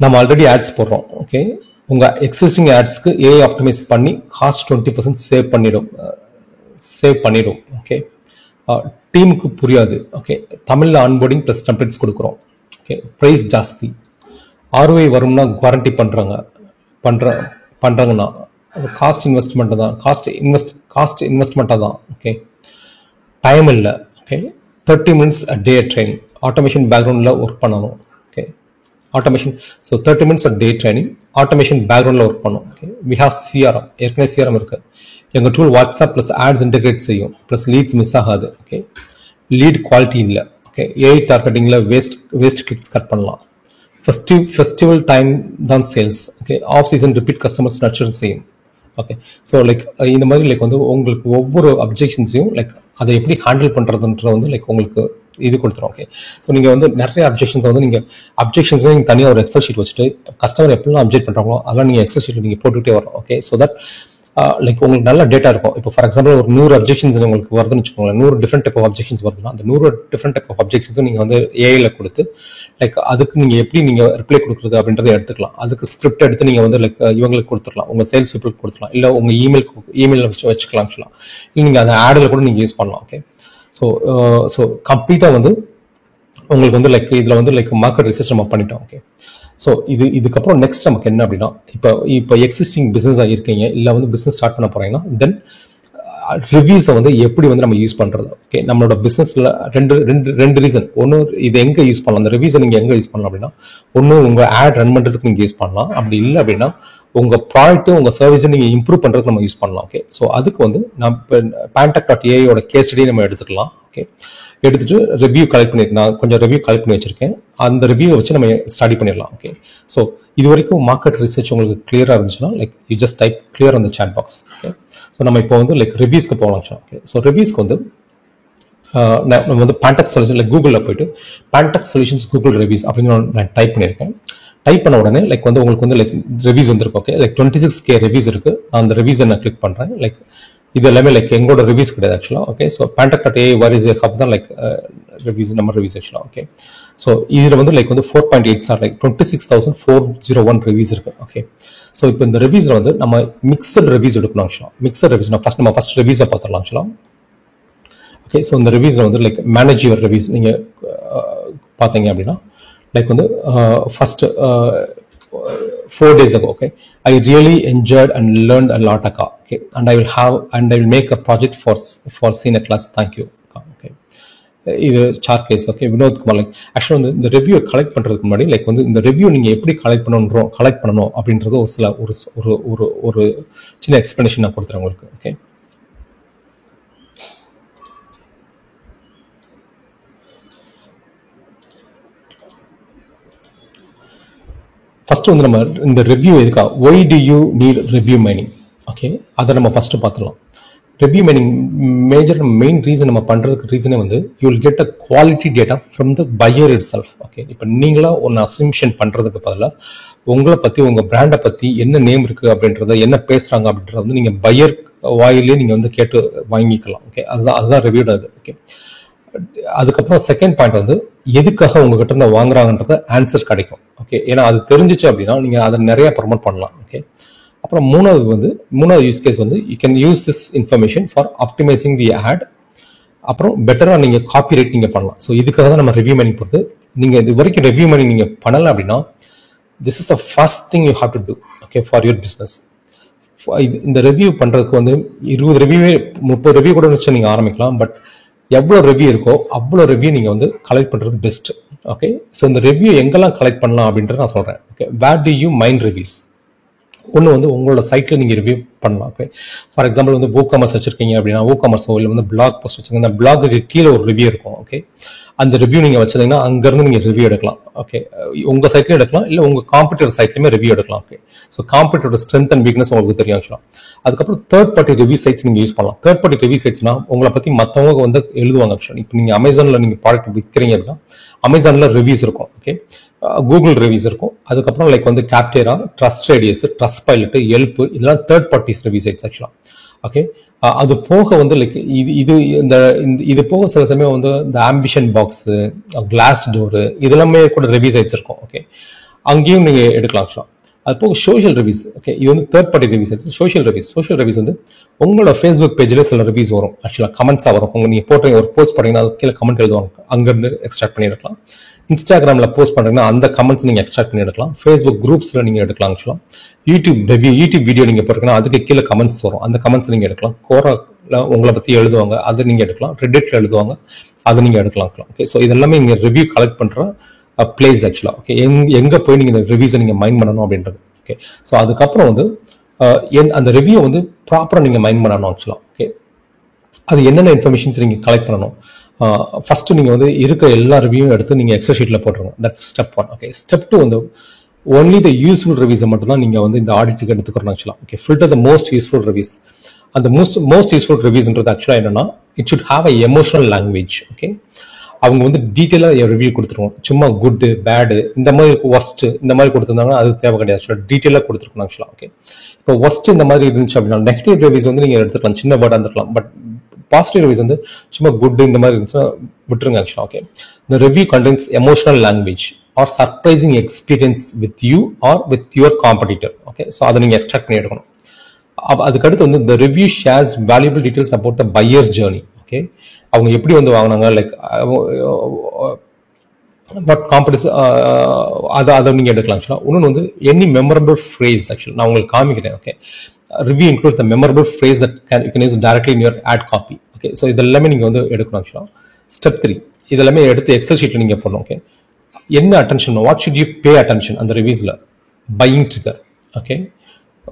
நம்ம ஆல்ரெடி ஆட்ஸ் போடுறோம். ஓகே, உங்கள் எக்ஸிஸ்டிங் ஆட்ஸ்க்கு ஏஐ ஆப்டிமைஸ் பண்ணி காஸ்ட் 20% சேவ் பண்ணிடும். ஓகே, டீமுக்கு புரியாது. ஓகே, தமிழில் ஆன்போர்டிங் ப்ளஸ் டெம்ப்ளேட்ஸ் கொடுக்குறோம். ஓகே, ப்ரைஸ் ஜாஸ்தி, ஆர்ஓஐ வரும்னா குவாரண்டி பண்ணுறாங்கன்னா அது காஸ்ட் இன்வெஸ்ட்மெண்ட்டு தான், காஸ்ட் இன்வெஸ்ட்மெண்ட்டாக தான். ஓகே, டைம் இல்லை. Okay, 30 minutes a day training, automation பேக்ரவுண்டில் ஒர்க் பண்ணணும். Okay, automation, so 30 minutes a day training, automation பேக்ரவுண்டில் ஒர்க் பண்ணணும். ஓகே, வி ஹாவ் சிஆர்எம், ஏற்கனவே சிஆர்எம் இருக்குது. எங்கள் tool WhatsApp plus ads integrate செய்யும், ப்ளஸ் லீட்ஸ் மிஸ் ஆகாது. ஓகே, லீட் குவாலிட்டி இல்லை. ஓகே, ஏஐ டார்கெட்டிங்கில் வேஸ்ட் கிளிக்ஸ் கட் பண்ணலாம். ஃபெஸ்டிவல் டைம் தான் sales. Okay, off season repeat customers nurture செய்யும். ஓகே, ஸோ லைக் இந்த மாதிரி லைக் வந்து உங்களுக்கு ஒவ்வொரு அப்ஜெக்ஷன்ஸையும் லைக் அதை எப்படி ஹேண்டில் பண்ணுறதுன்ற வந்து லைக் உங்களுக்கு இது கொடுத்துரும். ஓகே, ஸோ நீங்கள் வந்து நிறைய அப்ஜெக்ஷன்ஸ் வந்து நீங்கள் நீங்கள் தனியாக ஒரு எக்ஸல் ஷீட் வச்சுட்டு கஸ்டமர் எப்படிலாம் அப்ஜெக்ட் பண்ணுறாங்களோ அதெல்லாம் நீங்கள் எக்ஸல் ஷீட்டில் நீங்கள் போட்டுக்கிட்டே வரும். ஓகே, ஸோ தட் லைக் உங்களுக்கு நல்ல டேட்டா இருக்கும். இப்போ ஃபார் எக்ஸாம்பிள் ஒரு 100 அப்ஜெக்ஷன்ஸ் உங்களுக்கு வருதுன்னு வச்சுக்கோங்களேன், 100 டிஃப்ரெண்ட் டைப் ஆஃப் அப்ஜெக்ஷன்ஸ் வருதுன்னா அந்த 100 டிஃப்ரெண்ட் டைப் ஆஃப் அப்ஜெக்ஷன்ஸும் நீங்கள் வந்து ஏஐல கொடுத்து லைக் அதுக்கு நீங்கள் எப்படி நீங்கள் ரிப்ளை கொடுக்குறது அப்படின்றத எடுத்துக்கலாம். அதுக்கு ஸ்கிரிப்ட் எடுத்து நீங்கள் வந்து லைக் இவங்களுக்கு கொடுத்துடலாம், உங்கள் சேல்ஸ் பீப்புளுக்கு கொடுத்துக்கலாம், இல்லை உங்கள் இமெயில் வச்சுக்கலாம் ஆக்சுவலாக, இல்லை நீங்கள் அந்த ஆடில் கூட நீங்கள் யூஸ் பண்ணலாம். ஓகே, ஸோ கம்ப்ளீட்டாக வந்து உங்களுக்கு வந்து லைக் இதில் வந்து லைக் மார்க்கெட் ரிசர்ச் நம்ம பண்ணிட்டோம். ஓகே, ஸோ இதுக்கப்புறம் நெக்ஸ்ட் நமக்கு என்ன அப்படின்னா, இப்போ எக்ஸிஸ்டிங் பிஸ்னஸாக இருக்கீங்க, இல்லை வந்து பிஸ்னஸ் ஸ்டார்ட் பண்ண போகிறீங்கன்னா தென் ரிவ்யூஸை வந்து எப்படி வந்து நம்ம யூஸ் பண்ணுறது. ஓகே, நம்மளோட பிஸ்னஸில் ரெண்டு ரீசன். ஒன்று, இது எங்கே யூஸ் பண்ணலாம், அந்த ரிவ்யூஸை நீங்கள் எங்கே யூஸ் பண்ணலாம் அப்படின்னா, ஒன்று உங்கள் ஆட் ரன் பண்ணுறதுக்கு நீங்கள் யூஸ் பண்ணலாம், அப்படி இல்லை அப்படின்னா உங்கள் ப்ராடக்ட்டு உங்கள் சர்வீஸை நீங்கள் இம்ப்ரூவ் பண்ணுறதுக்கு நம்ம யூஸ் பண்ணலாம். ஓகே, ஸோ அதுக்கு வந்து நம்ம Pantech.ai கேஸ் ஸ்டடி நம்ம எடுத்துக்கலாம். ஓகே, எடுத்துட்டு ரிவ்யூ கலெக்ட் பண்ணியிருக்கேன், கொஞ்சம் ரிவ்யூ கலெக்ட் பண்ணி வச்சிருக்கேன், அந்த ரிவ்யூவை வச்சு நம்ம ஸ்டடி பண்ணிடலாம். ஓகே, ஸோ இது வரைக்கும் மார்க்கெட் ரிசர்ச் உங்களுக்கு கிளியராக இருந்துச்சுன்னா like you just type clear on the chat box. Okay, so நம்ம இப்போ வந்து லைக் ரிவ்யூஸ்க்கு போகலாம். ஓகே, ஸோ ரிவ்யூஸ்க்கு வந்து நம்ம வந்து Pantech சொல்யூஷன் லைக் கூகுளில் போயிட்டு Pantech சொல்யூஷன்ஸ் கூகுள் ரிவ்யூஸ் அப்படின்னு நான் டைப் பண்ணியிருக்கேன். டைப் பண்ண உடனே லைக் வந்து உங்களுக்கு வந்து லைக் ரிவ்யூஸ் வந்துருக்கு. ஓகே, லைக் 26K ரிவ்யூஸ் இருக்குது. நான் அந்த ரிவ்யூஸை நான் கிளிக் பண்ணுறேன். லைக் இது எல்லாமே லைக் எங்களோட ரிவ்யூஸ் கிடையாது ஆக்சுவலாக. Okay, so Pantech.ai Waris hub தான் லைக் ரிவ்யூஸ், நம்ம ரிவ்யூஸ் ஆக்சுவலாக. ஓகே, ஸோ இதில் வந்து லைக் வந்து 4.8 ஸ்டார் லைக் 26,401 ரிவ்யூஸ் இருக்குது. ஓகே, ஸோ இப்போ இந்த ரிவ்யூஸில் வந்து நம்ம மிக்சட் ரிவ்யூஸ் எடுக்கணும் ஆக்சுவலாக. மிக்சட் ரிவ்யூஸ் நம்ம ஃபஸ்ட் ரிவ்யூஸை பார்த்துடலாம் ஆக்சுவலாக. ஓகே, ஸோ இந்த ரிவ்யூஸில் வந்து லைக் மேனேஜ் யுவர் ரிவ்யூஸ் நீங்கள் பார்த்தீங்க அப்படின்னா லைக் வந்து first 4 days ago. Okay, I really enjoyed and learned a lot. Okay, and I will make a project for senior class. Thank you. Okay, இது chart case. Okay, Vinod Kumar like ஆக்சுவலாக வந்து இந்த review collect பண்ணுறதுக்கு முன்னாடி like வந்து இந்த review நீங்கள் எப்படி கலெக்ட் பண்ணணும் அப்படின்றது ஒரு சில ஒரு சின்ன எக்ஸ்பிளனேஷன் நான் கொடுத்துறேன் உங்களுக்கு. ஓகே, ஃபர்ஸ்ட் வந்து நம்ம இந்த ரிவ்யூ எதுக்கா, why do you need review mining. Okay, அதை நம்ம ஃபர்ஸ்ட் பார்த்துலாம். ரிவ்யூ மைனிங் மெயின் ரீசன் நம்ம பண்ணுறதுக்கு ரீசனே வந்து you will get a quality data from the pier it self. Okay, இப்போ நீங்களா ஒன்று அசம்ஷன் பண்ணுறதுக்கு பதிலாக உங்களை பற்றி உங்கள் பிராண்டை பற்றி என்ன நேம் இருக்குது அப்படின்றத என்ன பேசுகிறாங்க அப்படின்றத வந்து நீங்கள் பையர் வாயிலே நீங்கள் வந்து கேட்டு வாங்கிக்கலாம். ஓகே, அதுதான் ரிவ்யூட் அது. ஓகே, அதுக்கப்புறம் செகண்ட் பாயிண்ட் வந்து எதுக்காக உங்ககிட்ட இருந்து வாங்குறாங்கன்றத ஆன்சர் கிடைக்கும். ஓகே, ஏன்னா அது தெரிஞ்சிச்சு அப்படின்னா நீங்கள் அதை நிறைய ப்ரமோட் பண்ணலாம். ஓகே, அப்புறம் மூணாவது யூஸ் கேஸ் வந்து you can use this information for optimising the ad. அப்புறம் பெட்டராக நீங்கள் காப்பி ரைட் நீங்கள் பண்ணலாம். ஸோ இதுக்காக தான் நம்ம ரிவ்யூ மைனிங் போகிறது. நீங்கள் இது வரைக்கும் ரிவ்யூ மைனிங் நீங்கள் பண்ணலை அப்படின்னா this is the first thing you have to do. Okay, for your business. இந்த ரிவ்யூ பண்ணுறதுக்கு வந்து 20 ரிவ்யூவே 30 ரிவ்யூ கூட வச்சு நீங்கள் ஆரம்பிக்கலாம். பட் எவ்வளோ ரிவ்யூ இருக்கோ அவ்வளோ ரிவ்யூ நீங்கள் வந்து கலெக்ட் பண்ணுறது பெஸ்ட். ஓகே, ஸோ இந்த ரிவ்யூ எங்கெல்லாம் கலெக்ட் பண்ணலாம் அப்படின்றத நான் சொல்கிறேன். Okay, where do you mine reviews. ஒன்று வந்து உங்களோட சைட்டில் நீங்கள் ரிவ்யூ பண்ணலாம். ஓகே, ஃபார் எக்ஸாம்பிள் வந்து WooCommerce வச்சிருக்கீங்க அப்படின்னா WooCommerce இல்லை வந்து பிளாக் போஸ்ட் வச்சுருக்கீங்க, அந்த பிளாகுக்கு கீழே ஒரு ரிவ்யூ இருக்கும். ஓகே, அந்த ரிவ்யூ நீங்கள் வச்சதீங்கன்னா அங்கேருந்து நீங்கள் ரிவ்யூ எடுக்கலாம். ஓகே, உங்கள் சைட்லையும் எடுக்கலாம், இல்லை உங்கள் காம்படிட்டர் சைட்லையுமே ரிவ்யூ எடுக்கலாம். ஓகே, ஸோ காம்படிட்டரோட ஸ்ட்ரென்த் அண்ட் வீக்னஸ் உங்களுக்கு தெரியும் ஆக்சுவலாக. அதுக்கப்புறம் தேர்ட் பார்ட்டி ரிவ்யூ சைட்ஸ் நீங்கள் யூஸ் பண்ணலாம். தேர்ட் பார்ட்டி ரிவ்யூ சைட்ஸ்னா உங்களை பற்றி மற்றவங்க வந்து எழுதுவாங்க ஆக்சுவலாக. இப்போ நீங்கள் அமேசானில் நீங்கள் ப்ராடக்ட் விற்கிறீங்க அப்படின்னா அமேசானில் ரிவ்யூஸ் இருக்கும். ஓகே, கூகுள் ரிவ்யூஸ் இருக்கும். அதுக்கப்புறம் லைக் வந்து Capterra, TrustRadius, Trustpilot, Yelp, இதெல்லாம் தேர்ட் பார்ட்டிஸ் ரிவ்யூ சைட்ஸ் ஆக்சுவலா. ஓகே, அது போக வந்து லைக் இது போக சில சமயம் வந்து இந்த ஆம்பிஷன் பாக்ஸ், கிளாஸ் டோரு, இதெல்லாமே கூட ரிவ்யூ சைட்ஸ் இருக்கும். ஓகே, அங்கேயும் நீங்க எடுக்கலாம் ஆக்சுவலா. அது போக சோஷியல் ரிவ்யூஸ். ஓகே, இது வந்து third party reviews. Social reviews வந்து உங்களோட ஃபேஸ்புக் பேஜ்ல சில ரிவ்யூஸ் வரும் ஆக்சுவலா, கமெண்ட்ஸா வரும். நீங்க போட்டு ஒரு போஸ்ட் பண்ணீங்கன்னா கீழே கமெண்ட் எழுதுவாங்க, அங்கிருந்து எக்ஸ்ட்ராக்ட் பண்ணி எடுக்கலாம். இன்ஸ்டாகிராம்ல போஸ்ட் பண்றீங்கன்னா அந்த கமெண்ட்ஸ் நீங்க எக்ஸ்ட்ராக்ட் பண்ணி எடுக்கலாம். ஃபேஸ்புக் குரூப்ஸ்ல நீங்க எடுக்கலாம் ஆக்சுவலா. யூடியூப் வீடியோ நீங்க போட்டீங்கன்னா அதுக்கு கீழே கமெண்ட்ஸ் வரும், அந்த கமெண்ட்ஸ் நீங்க எடுக்கலாம். கோரால உங்களை பத்தி எழுதுவாங்க, அதை நீங்க எடுக்கலாம். ரெடிட்ல எழுதுவாங்க, அதை நீங்க எடுக்கலாம். ஓகே, ஸோ இதெல்லாமே நீங்க ரிவ்யூ கலெக்ட் பண்ற பிளேஸ் ஆக்சுவலா. ஓகே, எங்க போய் நீங்க இந்த ரிவ்யூஸை நீங்க மைண்ட் பண்ணணும் அப்படின்றது. ஓகே, ஸோ அதுக்கப்புறம் வந்து அந்த ரிவ்யூ வந்து ப்ராப்பரா நீங்க மைண்ட் பண்ணணும் ஆக்சுவலா. ஓகே, அது என்னென்ன இன்ஃபர்மேஷன்ஸ் நீங்க கலெக்ட் பண்ணணும். ஃபர்ஸ்ட் நீங்க வந்து இருக்கிற எல்லா ரிவ்யூவும் எடுத்து நீங்க எக்ஸல் ஷீட்ல போட்டுருங்க. That's step 1. ஓகே, ஸ்டெப் 2 வந்து ஒன்லி த யூஸ்ஃபுல் ரிவ்யூஸை மட்டும் தான் நீங்க வந்து இந்த ஆடிட்டுக்கு எடுத்துக்கணும் ஆக்சுவலா. Okay, filter the most useful reviews. அந்த மோஸ்ட் யூஸ்ஃபுல் ரிவ்யூஸ்ன்றது ஆக்சுவலா என்னன்னா, it should have a emotional language. Okay, அவங்க வந்து டீட்டெயிலாக ரிவ்யூ கொடுத்துருவோம். சும்மா குட்டு, பேடு, இந்த மாதிரி ஒஸ்ட் இந்த மாதிரி கொடுத்துருந்தாங்கன்னா அது தேவை கிடையாது ஆக்சுவலாக. டீட்டெயிலாக கொடுத்துருக்கணும் ஆக்சுவலாக. ஓகே, இப்போ ஒஸ்ட் இந்த மாதிரி இருந்துச்சு அப்படின்னா நெகட்டிவ் ரிவ்யூஸ் வந்து நீங்கள் எடுத்துக்கலாம், சின்ன பேர்டாக இருந்துக்கலாம். பட் பாசிட்டிவ் ரிவ்யூஸ் வந்து சும்மா குட் இந்த மாதிரி இருந்துச்சுன்னா விட்டுருங்க ஆக்சுவலாக. ஓகே, இந்த review contains emotional language or surprising experience with you or with your competitor. Okay, so அதை நீங்கள் எக்ஸ்ட்ராக்ட் பண்ணி எடுக்கணும். அதுக்கடுத்து வந்து இந்த review shares valuable details about the buyers journey. Okay, அவங்க எப்படி வந்து வாங்கினாங்க, லைக் வாட் காம்படிஷன், அதை நீங்கள் எடுக்கலாம் ஆக்சுவலாக. இன்னொன்று வந்து எனி மெமரபிள் ஃப்ரேஸ் ஆக்சுவலி நான் உங்களுக்கு காமிக்கிறேன். Okay, review includes a memorable phrase that you can use directly in your ad copy. Okay, so இதெல்லாமே நீங்கள் வந்து எடுக்கணும் ஆக்சுவலாக. ஸ்டெப் 3 இதெல்லாமே எடுத்து எக்ஸல் ஷீட்டில் நீங்கள் போடணும். ஓகே, என்ன attention, what should you pay attention அந்த ரிவ்யூஸில். Buying trigger. Okay,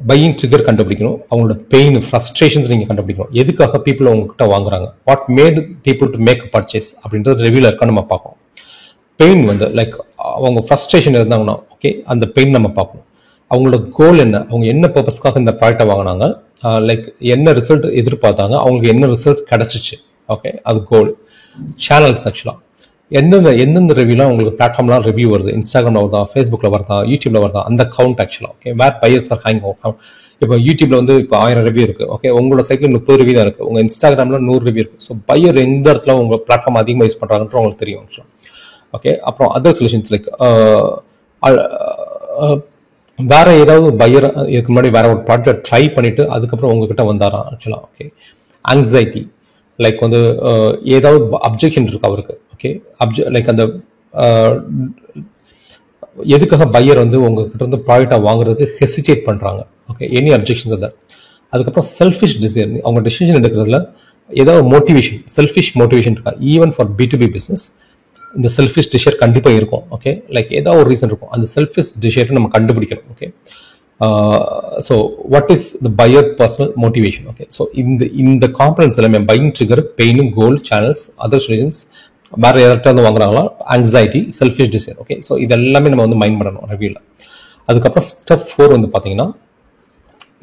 buying trigger கண்டுபிடிக்கணும். அவங்களோட பெயின், ஃப்ரஸ்ட்ரேஷன்ஸ் நீங்கள் கண்டுபிடிக்கணும். எதுக்காக பீப்புள் உங்ககிட்ட வாங்குறாங்க, what made people to make purchase அப்படின்றது ரிவ்யூல இருக்கா நம்ம பார்க்கணும். பெயின் வந்து லைக் அவங்க ஃப்ரஸ்ட்ரேஷன் இருந்தாங்கன்னா ஓகே, அந்த பெயின் நம்ம பார்க்கணும். அவங்களோட கோல் என்ன, அவங்க என்ன பர்பஸ்க்காக இந்த ப்ராடக்டை வாங்கினாங்க, லைக் என்ன ரிசல்ட் எதிர்பார்த்தாங்க, அவங்களுக்கு என்ன ரிசல்ட் கிடைச்சிச்சு. ஓகே, அது கோல். சேனல்ஸ் ஆக்சுவலாக எந்தெந்த ரிவ்யூலாம் உங்களுக்கு பிளாட்ஃபார்ம்லாம் ரிவ்யூ வருது, இன்ஸ்டாகிராம்ல வருதா, ஃபேஸ்புக்கில் வருதா, யூடியூப்ல வருதா, அந்த கவுண்ட் ஆக்சுவலாக. ஓகே, வேர் பையர்ஸ் ஆர் ஹேங் அவுட். இப்போ யூடியூப்ல வந்து இப்போ 1000 ரிவ்யூ இருக்கு. ஓகே, உங்களோட சைட்ல 30 ரிவ்யூ தான் இருக்கு, உங்க இன்ஸ்டாகிராம்ல 100 ரிவ்யூ இருக்கு. ஸோ பையர் எந்த இடத்துல உங்க பிளாட்ஃபார்ம் அதிகமாக யூஸ் பண்றாங்கன்ற உங்களுக்கு தெரியும் ஆக்சுவலாக. ஓகே, அப்புறம் அதர் சொல்யூஷன்ஸ் லைக் வேற ஏதாவது பையர் இதுக்கு முன்னாடி வேற ஒரு ப்ராடக்ட் ட்ரை பண்ணிட்டு அதுக்கப்புறம் உங்ககிட்ட வந்தாரா ஆக்சுவலா. ஓகே, ஆங்ஸைட்டி லைக் வந்து ஏதாவது அப்ஜெக்ஷன் இருக்கு அவருக்கு. ஓகே, லைக் அந்த எதுக்காக பையர் வந்து உங்ககிட்ட இருந்து ப்ராடக்டை வாங்குறதுக்கு ஹெசிடேட் பண்றாங்க. ஓகே, எனி அப்ஜெக்ஷன்ஸ் அதை. அதுக்கப்புறம் செல்ஃபிஷ் டிசைர், அவங்க டிசிஷன் எடுக்கிறதுல ஏதாவது மோட்டிவேஷன், செல்ஃபிஷ் மோட்டிவேஷன் இருக்கா. ஈவன் ஃபார் B2B பிஸ்னஸ் இந்த செல்ஃபிஷ் டிசைர் கண்டிப்பாக இருக்கும். ஓகே, லைக் ஏதாவது ஒரு ரீசன் இருக்கும், அந்த செல்ஃபிஷ் டிசைரை நம்ம கண்டுபிடிக்கணும். Okay, so what is the buyer personal motivation. Okay, so இந்த காம்பனன்ட்ஸ் எல்லாமே buying trigger, pain, goal, channels, other solutions, வேற யார்கிட்ட வந்து வாங்குறாங்களா, anxiety, selfish desire. Okay, so இது எல்லாமே நம்ம வந்து மைண்ட் பண்ணணும் ரிவ்யூல. அதுக்கப்புறம் ஸ்டெப் 4 வந்து பார்த்தீங்கன்னா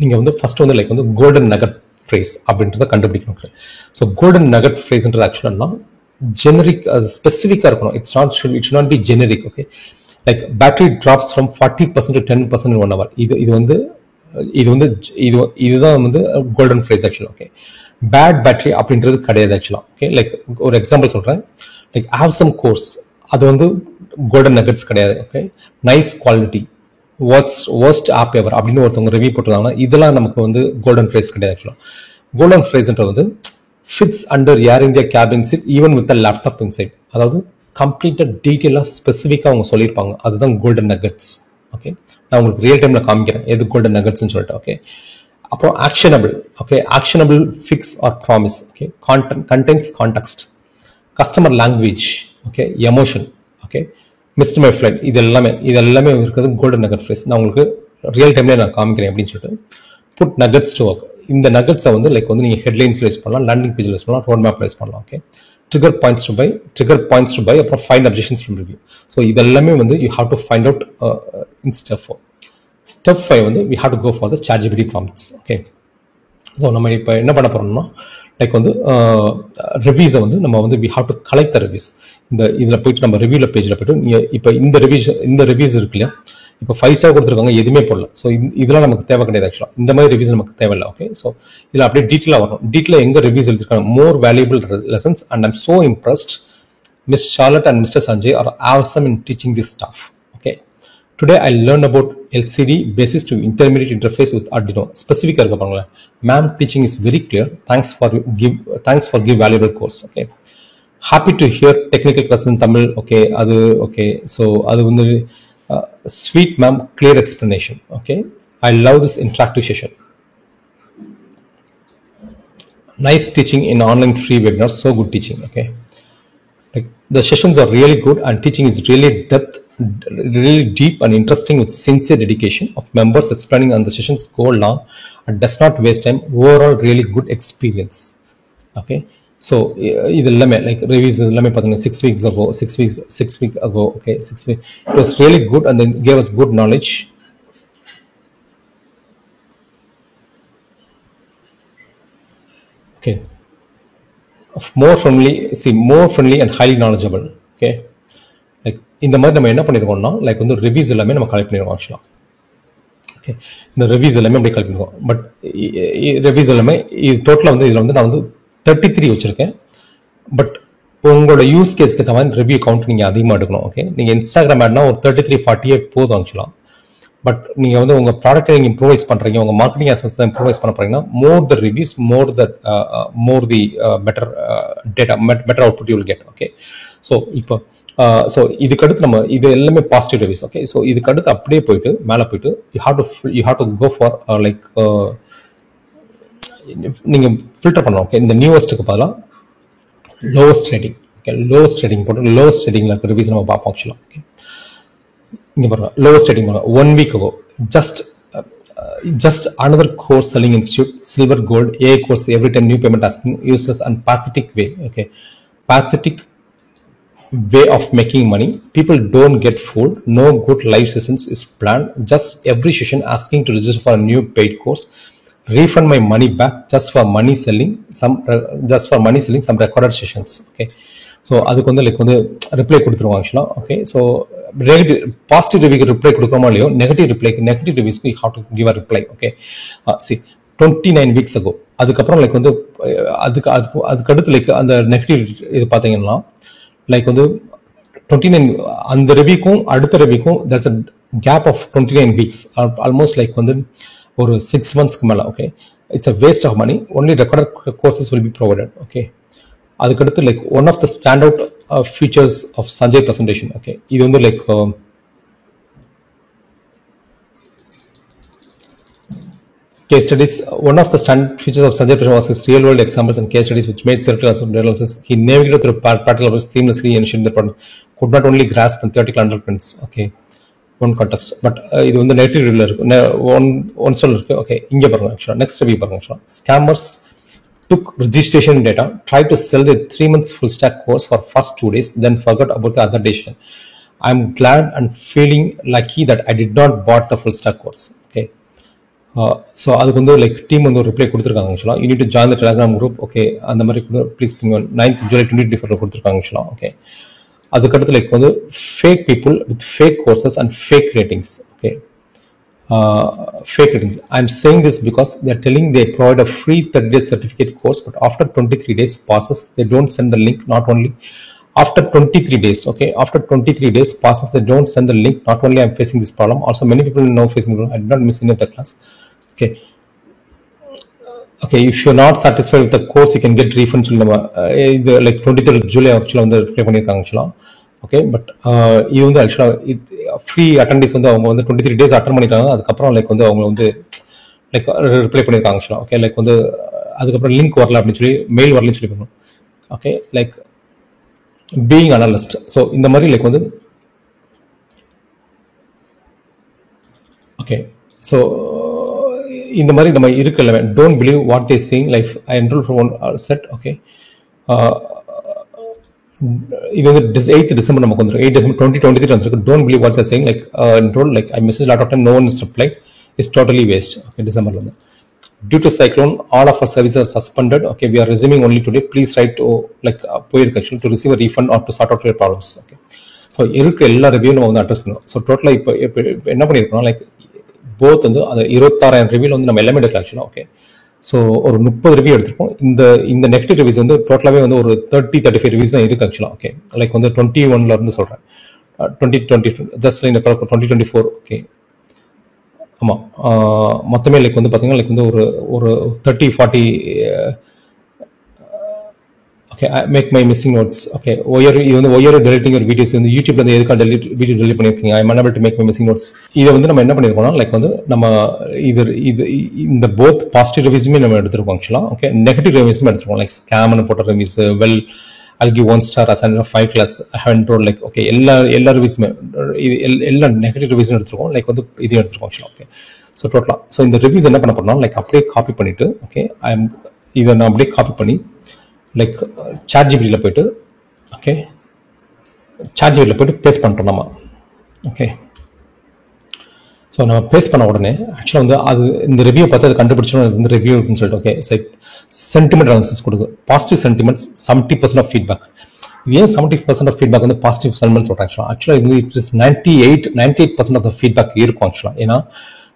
நீங்கள் வந்து ஃபர்ஸ்ட் வந்து லைக் வந்து கோல்டன் நகட் ஃப்ரேஸ் அப்படின்றத கண்டுபிடிக்கணும். ஸோ கோல்டன் நகட் ஃப்ரேஸ்ன்றது ஆக்சுவலாக ஜெனரிக், அது ஸ்பெசிஃபிக்காக இருக்கணும். It should not be generic. Okay, like battery drops from 40% to 10% in 1 hour. இதுதான் வந்து கோல்டன் ஃப்ரேஸ் ஆக்சுவலா. ஓகே, பேட் பேட்டரி அப்படின்றது கிடையாது ஆக்சுவலா. ஓகே, லைக் ஒரு எக்ஸாம்பிள் சொல்றேன், லைக் ஹேவ் சம் கோர்ஸ், அது வந்து கோல்டன் நகட்ஸ் கிடையாது. Okay, nice quality, worst app ever அப்படின்னு ஒருத்தவங்க ரிவ்யூ போட்டுருந்தாங்கன்னா இதெல்லாம் நமக்கு வந்து கோல்டன் ஃப்ரேஸ் கிடையாது ஆக்சுவலா. கோல்டன் ஃப்ரேஸ்ன்றது வந்து fits under Air India cabin seat even with laptop inside. அதாவது கம்ப்ளீட்டாக டீட்டெயிலாக ஸ்பெசிஃபிக்காக அவங்க சொல்லியிருப்பாங்க, அதுதான் கோல்டன் நகட்ஸ். ஓகே, நான் உங்களுக்கு ரியல் டைமில் காமிக்கிறேன் எது கோல்டன் நகட்ஸ்ன்னு சொல்லிட்டு. ஓகே, அப்புறம் actionable. Okay, actionable fix or promise. Okay, contents context, customer language. Okay, emotion. Okay, missed my flight, இது எல்லாமே இருக்கிறது கோல்டன் நகட் ஃப்ரேஸ். நான் உங்களுக்கு ரியல் டைம்ல நான் காமிக்கிறேன் அப்படின்னு சொல்லிட்டு. புட் நகட்ஸ் டு ஒர்க், இந்த நகட்ஸை வந்து லைக் வந்து நீங்கள் ஹெட்லைன்ஸ்ல யூஸ் பண்ணலாம், லேண்டிங் பேஜில் யூஸ் பண்ணலாம், ரோட் மேப்ல யூஸ் பண்ணலாம். Okay, trigger points to buy, அப்புறம் find objections from review. So இதெல்லாமே வந்து you have to find out in step 4. Step 5 வந்து we have to go for the ChatGPT prompts. Okay, so நம்ம இப்போ என்ன பண்ண போறோம்னா லைக் வந்து ரிவ்யூஸை வந்து நம்ம வந்து we have to collect the reviews. இந்த இதில் போயிட்டு நம்ம ரிவ்யூவில் பேஜில் போயிட்டு நீங்கள் இப்போ இந்த ரிவ்யூஸ் இருக்கு இல்லையா, இப்போ 5 ஸ்டார் கொடுத்துருக்காங்க, எதுவுமே போடல. ஸோ இதெல்லாம் நமக்கு தேவை கிடையாது ஆக்சுவலாக. இந்த மாதிரி ரிவ்யூஸ் நமக்கு தேவையில்லை. ஓகே, ஸோ இதில் அப்படியே டீட்டெயிலாக வரணும். டீட்டெயிலாக எங்கே ரிவ்யூஸ் எழுதிருக்காங்க, more valuable lessons and I'm so impressed. Miss Charlotte and Mr. Sanjay are awesome in teaching this stuff. Okay. Today I learned about LCD basis to intermediate interface with Arduino. Specific irukku paangala. Ma'am teaching is very clear. Thanks for give valuable course. Okay. Happy to hear technical class in Tamil. Okay. Adu okay. So adu vandu sweet ma'am, clear explanation. Okay. I love this interactive session. Nice teaching in online free webinars. So good teaching. Okay. Like the sessions are really good and teaching is really deep and interesting with sincere dedication of members explaining, and the sessions go long and does not waste time. Overall really good experience. Okay, so idellame like reviews ellame pathina 6 weeks ago. Okay, 6 weeks it was really good and then gave us good knowledge. Okay, more friendly and highly knowledgeable. Okay, like இந்த மாதிரி நம்ம என்ன பண்ணிருக்கோம்னா, like வந்து reviews எல்லாமே நம்ம collect பண்ணிருக்கோம் ஆக்சுவலா. Okay, இந்த ரிவ்யூஸ் எல்லாமே அப்படியே கலெக்ட் பண்ணிருக்கோம். பட் ரிவ்யூஸ் எல்லாமே இது டோட்டலாக வந்து இதில் வந்து நான் வந்து 33 வச்சிருக்கேன். பட் உங்களோட யூஸ் கேஸ்க்கு ஏற்ற மாதிரி ரிவ்யூ கவுண்ட் நீங்கள் அதிகமாக எடுக்கணும். ஓகே, நீங்கள் இன்ஸ்டாகிராம் ஆட்னா ஒரு 33-40 போதும் ஆக்சுவலாக. பட் நீங்கள் வந்து உங்கள் ப்ராடக்ட்டை நீங்கள் இம்ப்ரூவைஸ் பண்ணுறீங்க, உங்கள் மார்க்கெட்டிங் அசட்ஸ் இம்ப்ரூவைஸ் பண்ண போறீங்கன்னா, more the reviews, more the better output you will get. Okay, so இப்போ ஸோ இதுக்கு அடுத்து நம்ம இது எல்லாமே பாசிட்டிவ் ரிவ்யூஸ். ஓகே, ஸோ இதுக்கு அடுத்து அப்படியே போயிட்டு மேலே போயிட்டு you have to go for like நீங்கள் ஃபில்டர் பண்ணலாம். ஓகே, இந்த நியூவஸ்ட்டுக்கு பதிலாக lowest rating. Okay, lowest rating போட்டு லோவஸ்ட் ரேட்டிங்கில் இருக்க ரிவ்யூஸ் நம்ம பார்ப்போம் ஆக்சுவலாக. ஓகே, இங்கே பாருங்க, லோவஸ்ட் ரேட்டிங் பாருங்க. 1 week ago, just another course selling institute, silver gold AI course every time new payment asking, useless and pathetic way. Okay, pathetic way of making money. People don't get fooled. No good live sessions is planned. Just every session asking to register for a new paid course, refund my money back just for money selling some recorded sessions. Okay, so அதுக்கு வந்து like வந்து reply கொடுத்துருவோம் ஆக்சுவலாக. Okay, so positive ரிவ்யூக்கு reply கொடுக்குறோமோ இல்லையோ, negative ரிவ்யூஸ்க்கு you have to give a reply. Okay, 29 weeks ago. அதுக்கப்புறம் லைக் வந்து அதுக்கு அடுத்து லைக் அந்த நெகட்டிவ் இது பார்த்தீங்கன்னா லைக் வந்து 29 அந்த ரிவ்யூக்கும் அடுத்த ரிவ்யூக்கும் there's a gap of 29 weeks, almost like வந்து ஒரு 6 monthsக்கு மேலே. Okay, it's a waste of money. Only recorded courses will be provided. Okay, அதுக்கடுத்து like one of the stand out features of Sanjay presentation. Okay, இது வந்து like case studies. One of the standard features of Sanjay presentation was his real world examples and case studies which made theoretical analysis. He navigated through practical seamlessly and ensured the product could not only grasp and theoretical underpinnings. Okay, one context, but இது வந்து negative ரிவ்யூல இருக்கு. One சொல்ல இருக்கு. Okay, இங்கே பாருங்க ஆக்சுவலாக next review பாருங்க. ஆக்சுவலாக scammers took registration data, tried to sell the 3 months full stack course for first 2 days, then forgot about the other decision. I'm glad and feeling lucky that I did not bought the full stack course. Okay, so அதுக்கு வந்து like team வந்து ஒரு reply கொடுத்துருக்காங்க ஆக்சுவலாக. You need to join the Telegram group. Okay, அந்த மாதிரி please 9th July 2024 கொடுத்துருக்காங்க ஆக்சுவலாக. ஓகே, அதுக்கடுத்து லைக் வந்து fake people with fake courses and fake ratings. Okay, fake ratings. I'm saying this because they're telling they provide a free 30-day certificate course, but after 23 days passes, they don't send the link. Not only after 23 days, okay, after 23 days passes, they don't send the link. Not only I'm facing this problem, also many people know facing the problem. I did not miss any of the class. Okay, if you're not satisfied with the course, you can get refund. இது like 23rd July ஆக்சுவலாக வந்து reply பண்ணியிருக்காங்க ஆக்சுவலாக. Okay, but இது வந்து ஆக்சுவலாக free attendance வந்து அவங்க வந்து 23 days அட்டன் பண்ணிட்டாங்க. அதுக்கப்புறம் லைக் வந்து அவங்க வந்து லைக் ரிப்ளை பண்ணியிருக்காங்க ஆக்சுவலாக. ஓகே, லைக் வந்து அதுக்கப்புறம் லிங்க் வரல அப்படின்னு சொல்லி, மெயில் வரலன்னு சொல்லி பண்ணணும். Okay, like being analyst. So இந்த மாதிரி லைக் வந்து ஓகே, ஸோ இந்த மாதிரி நம்ம இருக்குல்ல, don't believe what they saying. Like I enrol for one set. Okay, இது வந்து 8th December நமக்கு வந்துருக்கு. 8 December 2023 வந்துருக்கு. Don't believe what they saying. Like enrol like I message lot of time, no one is reply, is totally waste. Okay, டிசம்பர்ல வந்து due to cyclone all of our services are suspended. Okay, we are resuming only today, please write to போயிருக்கு actually to receive a refund or to sort out your problems. Okay, so இருக்க எல்லா review நம்ம வந்து address பண்ணுவோம். So டோட்டலாக இப்போ என்ன பண்ணியிருக்கோம், லைக் போத் வந்து அந்த 26,000 ரிவ்யூவில் வந்து நம்ம எல்லாமே எடுக்கலாம் ஆக்சுவலாக. ஓகே, ஸோ ஒரு 30 ரிவ்யூ எடுத்திருக்கோம். இந்த நெகட்டிவ் ரிவ்யூஸ் வந்து டோட்டலாகவே வந்து ஒரு 30-35 ரிவ்யூஸ் தான் இருக்குது ஆக்சுவலாக. ஓகே, லைக் வந்து 21 இருந்து சொல்கிறேன், 2020 ஜஸ்ட் இந்த 2024. ஓகே, ஆமாம், மொத்தமே லைக் வந்து பார்த்தீங்கன்னா லைக் வந்து ஒரு 30-40. Okay, make my missing notes. Okay, இது வந்து ஒயர் டெலிட்டிங் ஒரு வீடியோஸ் வந்து யூடியூப்ல வந்து எதுக்காக வீடியோ டெலிட் பண்ணியிருக்கீங்க, I am unable to make my missing notes. இதை வந்து நம்ம என்ன பண்ணியிருக்கோம்னா லைக் வந்து நம்ம இந்த போத் பாசிட்டிவ் ரிவ்யூஸுமே நம்ம எடுத்துருக்கோம் ஆக்சுவலாக. ஓகே, நெகட்டிவ் ரிவ்யூஸுமே எடுத்துருக்கோம், லைக் ஸ்கேம்னு போட்ட reviews, well I'll give 1 star as an 5 class I haven't told, like okay எல்லா ரிவ்யூஸுமே எல்லா நெகட்டிவ் ரிவ்யூஸும் எடுத்துருக்கோம், லைக் வந்து இதையும் எடுத்துருக்கோம் ஆக்சுவலாக. ஓகே, ஸோ டோட்டலாக ஸோ இந்த ரிவ்யூஸ் என்ன பண்ண போறோம்னா லைக் அப்படியே காப்பி பண்ணிட்டு, ஓகே, இதை நான் அப்படியே காப்பி பண்ணி லைக் ChatGPT போயிட்டு, ஓகே, ChatGPT போயிட்டு பேஸ்ட் பண்ணுறோம் நம்ம. ஓகே, ஸோ நம்ம பேஸ்ட் பண்ண உடனே ஆக்சுவலாக வந்து அது இந்த ரிவ்யூ பார்த்து அது கண்டுபிடிச்சோம் இந்த ரிவ்யூ இருக்குன்னு சொல்லிட்டு. ஓகே, சென்டிமெண்ட் அனாலிசிஸ் கொடுக்குது, பாசிட்டிவ் சென்டிமெண்ட்ஸ் 70% ஆஃப் ஃபீட்பேக். இது ஏன் 70% ஆஃப் ஃபீட்பேக் வந்து பாசிட்டிவ் சென்டிமெண்ட் சொல்கிறேன் ஆக்சுவலாக இது it is 98% of the feedback இருக்கும் ஆக்சுவலாக. ஏன்னா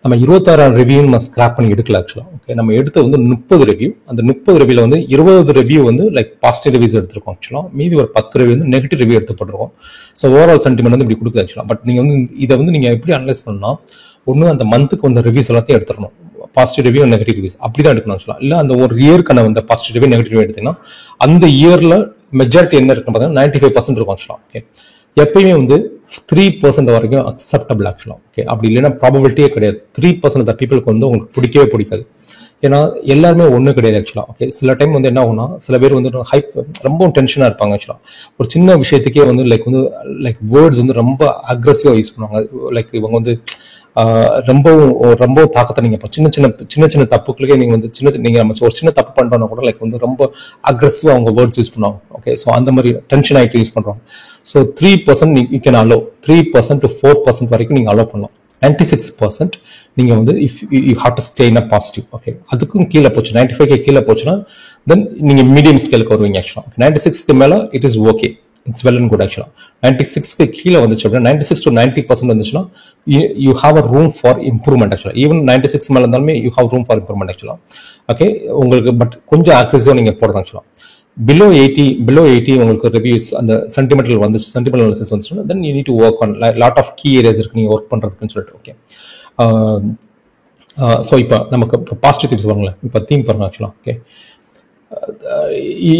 நம்ம 26,000 ரிவ்யூ நம்ம ஸ்கிராப் பண்ணி எடுக்கல ஆக்சுவலாக. ஓகே, நம்ம எடுத்து வந்து 30 ரிவ்யூ, அந்த 30 ரிவ்யூல வந்து 20 ரிவ்யூ வந்து லைக் பாசிட்டிவ் ரிவ்யூஸ் எடுத்துருக்கோம் ஆக்சுவலாக, மீதி ஒரு 10 ரிவ்யூ வந்து நெகட்டிவ் ரிவ்யூ எடுத்துப்பட்டிருக்கோம். ஸோ ஓவரால் சென்டிமெண்ட் வந்து இப்படி கொடுக்குது ஆக்சுவலாக. பட் நீங்கள் வந்து இதை வந்து நீங்கள் எப்படி அனலைஸ் பண்ணால், ஒன்று அந்த மந்த்துக்கு வந்த ரிவ்யூஸ் எல்லாத்தையும் எடுத்துடணும், பாசிட்டிவ் ரிவ்யூ நெகட்டிவ் ரிவ்யூஸ் அப்படி தான் எடுக்கணும் ஆக்சுவலாக. இல்லை அந்த ஒரு இயர்க்கான அந்த பாசிட்டிவ் ரிவ்யூ நெகட்டிவ் ரிவ்யூ எடுத்தீங்கன்னா அந்த இயரில் மெஜாரிட்டி என்ன இருக்குன்னு பார்த்தீங்கன்னா 95% இருக்கும் ஆக்சுவலாக. ஓகே, எப்பயுமே வந்து 3% வரைக்கும் அக்செப்டபிள் ஆக்சுவலாக. ஓகே, அப்படி இல்லைன்னா ப்ராபபிலிட்டியே கிடையாது. 3% ஆஃப் பீப்புளுக்கு வந்து உங்களுக்கு பிடிக்கவே பிடிக்காது, ஏன்னா எல்லாருமே ஒன்றும் கிடையாது ஆக்சுவலாக. ஓகே, சில டைம் வந்து என்ன ஆகும்னா சில பேர் வந்து ரொம்ப டென்ஷனாக இருப்பாங்க ஆக்சுவலாக. ஒரு சின்ன விஷயத்துக்கே வந்து லைக் வேர்ட்ஸ் வந்து ரொம்ப அக்ரெசிவாக யூஸ் பண்ணுவாங்க. லைக் இவங்க வந்து ரொம்ப தாக்கத்தை நீங்கள் சின்ன சின்ன தப்புகளுக்கே நீங்கள் வந்து நீங்கள் நம்ம ஒரு சின்ன தப்பு பண்ணுறோம்னா கூட லைக் வந்து ரொம்ப அக்ரெசிவாக அவங்க வேர்ட்ஸ் யூஸ் பண்ணுவாங்க. ஓகே, ஸோ அந்த மாதிரி டென்ஷன் ஆகிட்டு யூஸ் பண்ணுறாங்க. So 3% you can allow, 3% to 4% வரைக்கும் நீங்கள் அலோவ் பண்ணலாம். 96% நீங்கள் வந்து if you have to stay in a positive. Okay, அதுக்கும் கீழே போச்சு, 95 கீழே போச்சுன்னா தென் நீங்கள் மீடியம் ஸ்கேலுக்கு வருவீங்க ஆக்சுவலாக. 96க்கு மேலே it is okay, it's well and good ஆக்சுவலாக. 96க்கு கீழே வந்துச்சு அப்படின்னா 96 to 90% வந்துச்சுன்னா you have a room for improvement ஆக்சுவலாக. ஈவன் 96 மேலே இருந்தாலுமே you have room for improvement ஆக்சுவலாக. ஓகே, உங்களுக்கு பட் கொஞ்சம் ஆக்ரெசிவாக நீங்கள் போடணும் ஆக்சுவலாக. below 80 உங்களுக்கு ரிவ்யூஸ் அந்த சென்டிமெண்டல் வந்துச்சு, சென்டிமெண்டல் அனாலிசிஸ் வந்துச்சுன்னா then you need to work on lot of key areas இருக்கு நீங்கள் ஒர்க் பண்ணுறதுக்குன்னு சொல்லிட்டு. ஓகே, ஸோ இப்போ நமக்கு இப்போ பாசிட்டிவ் திங்ஸ் பாருங்களேன், இப்போ தீம் பாருங்க ஆக்சுவலாக. ஓகே,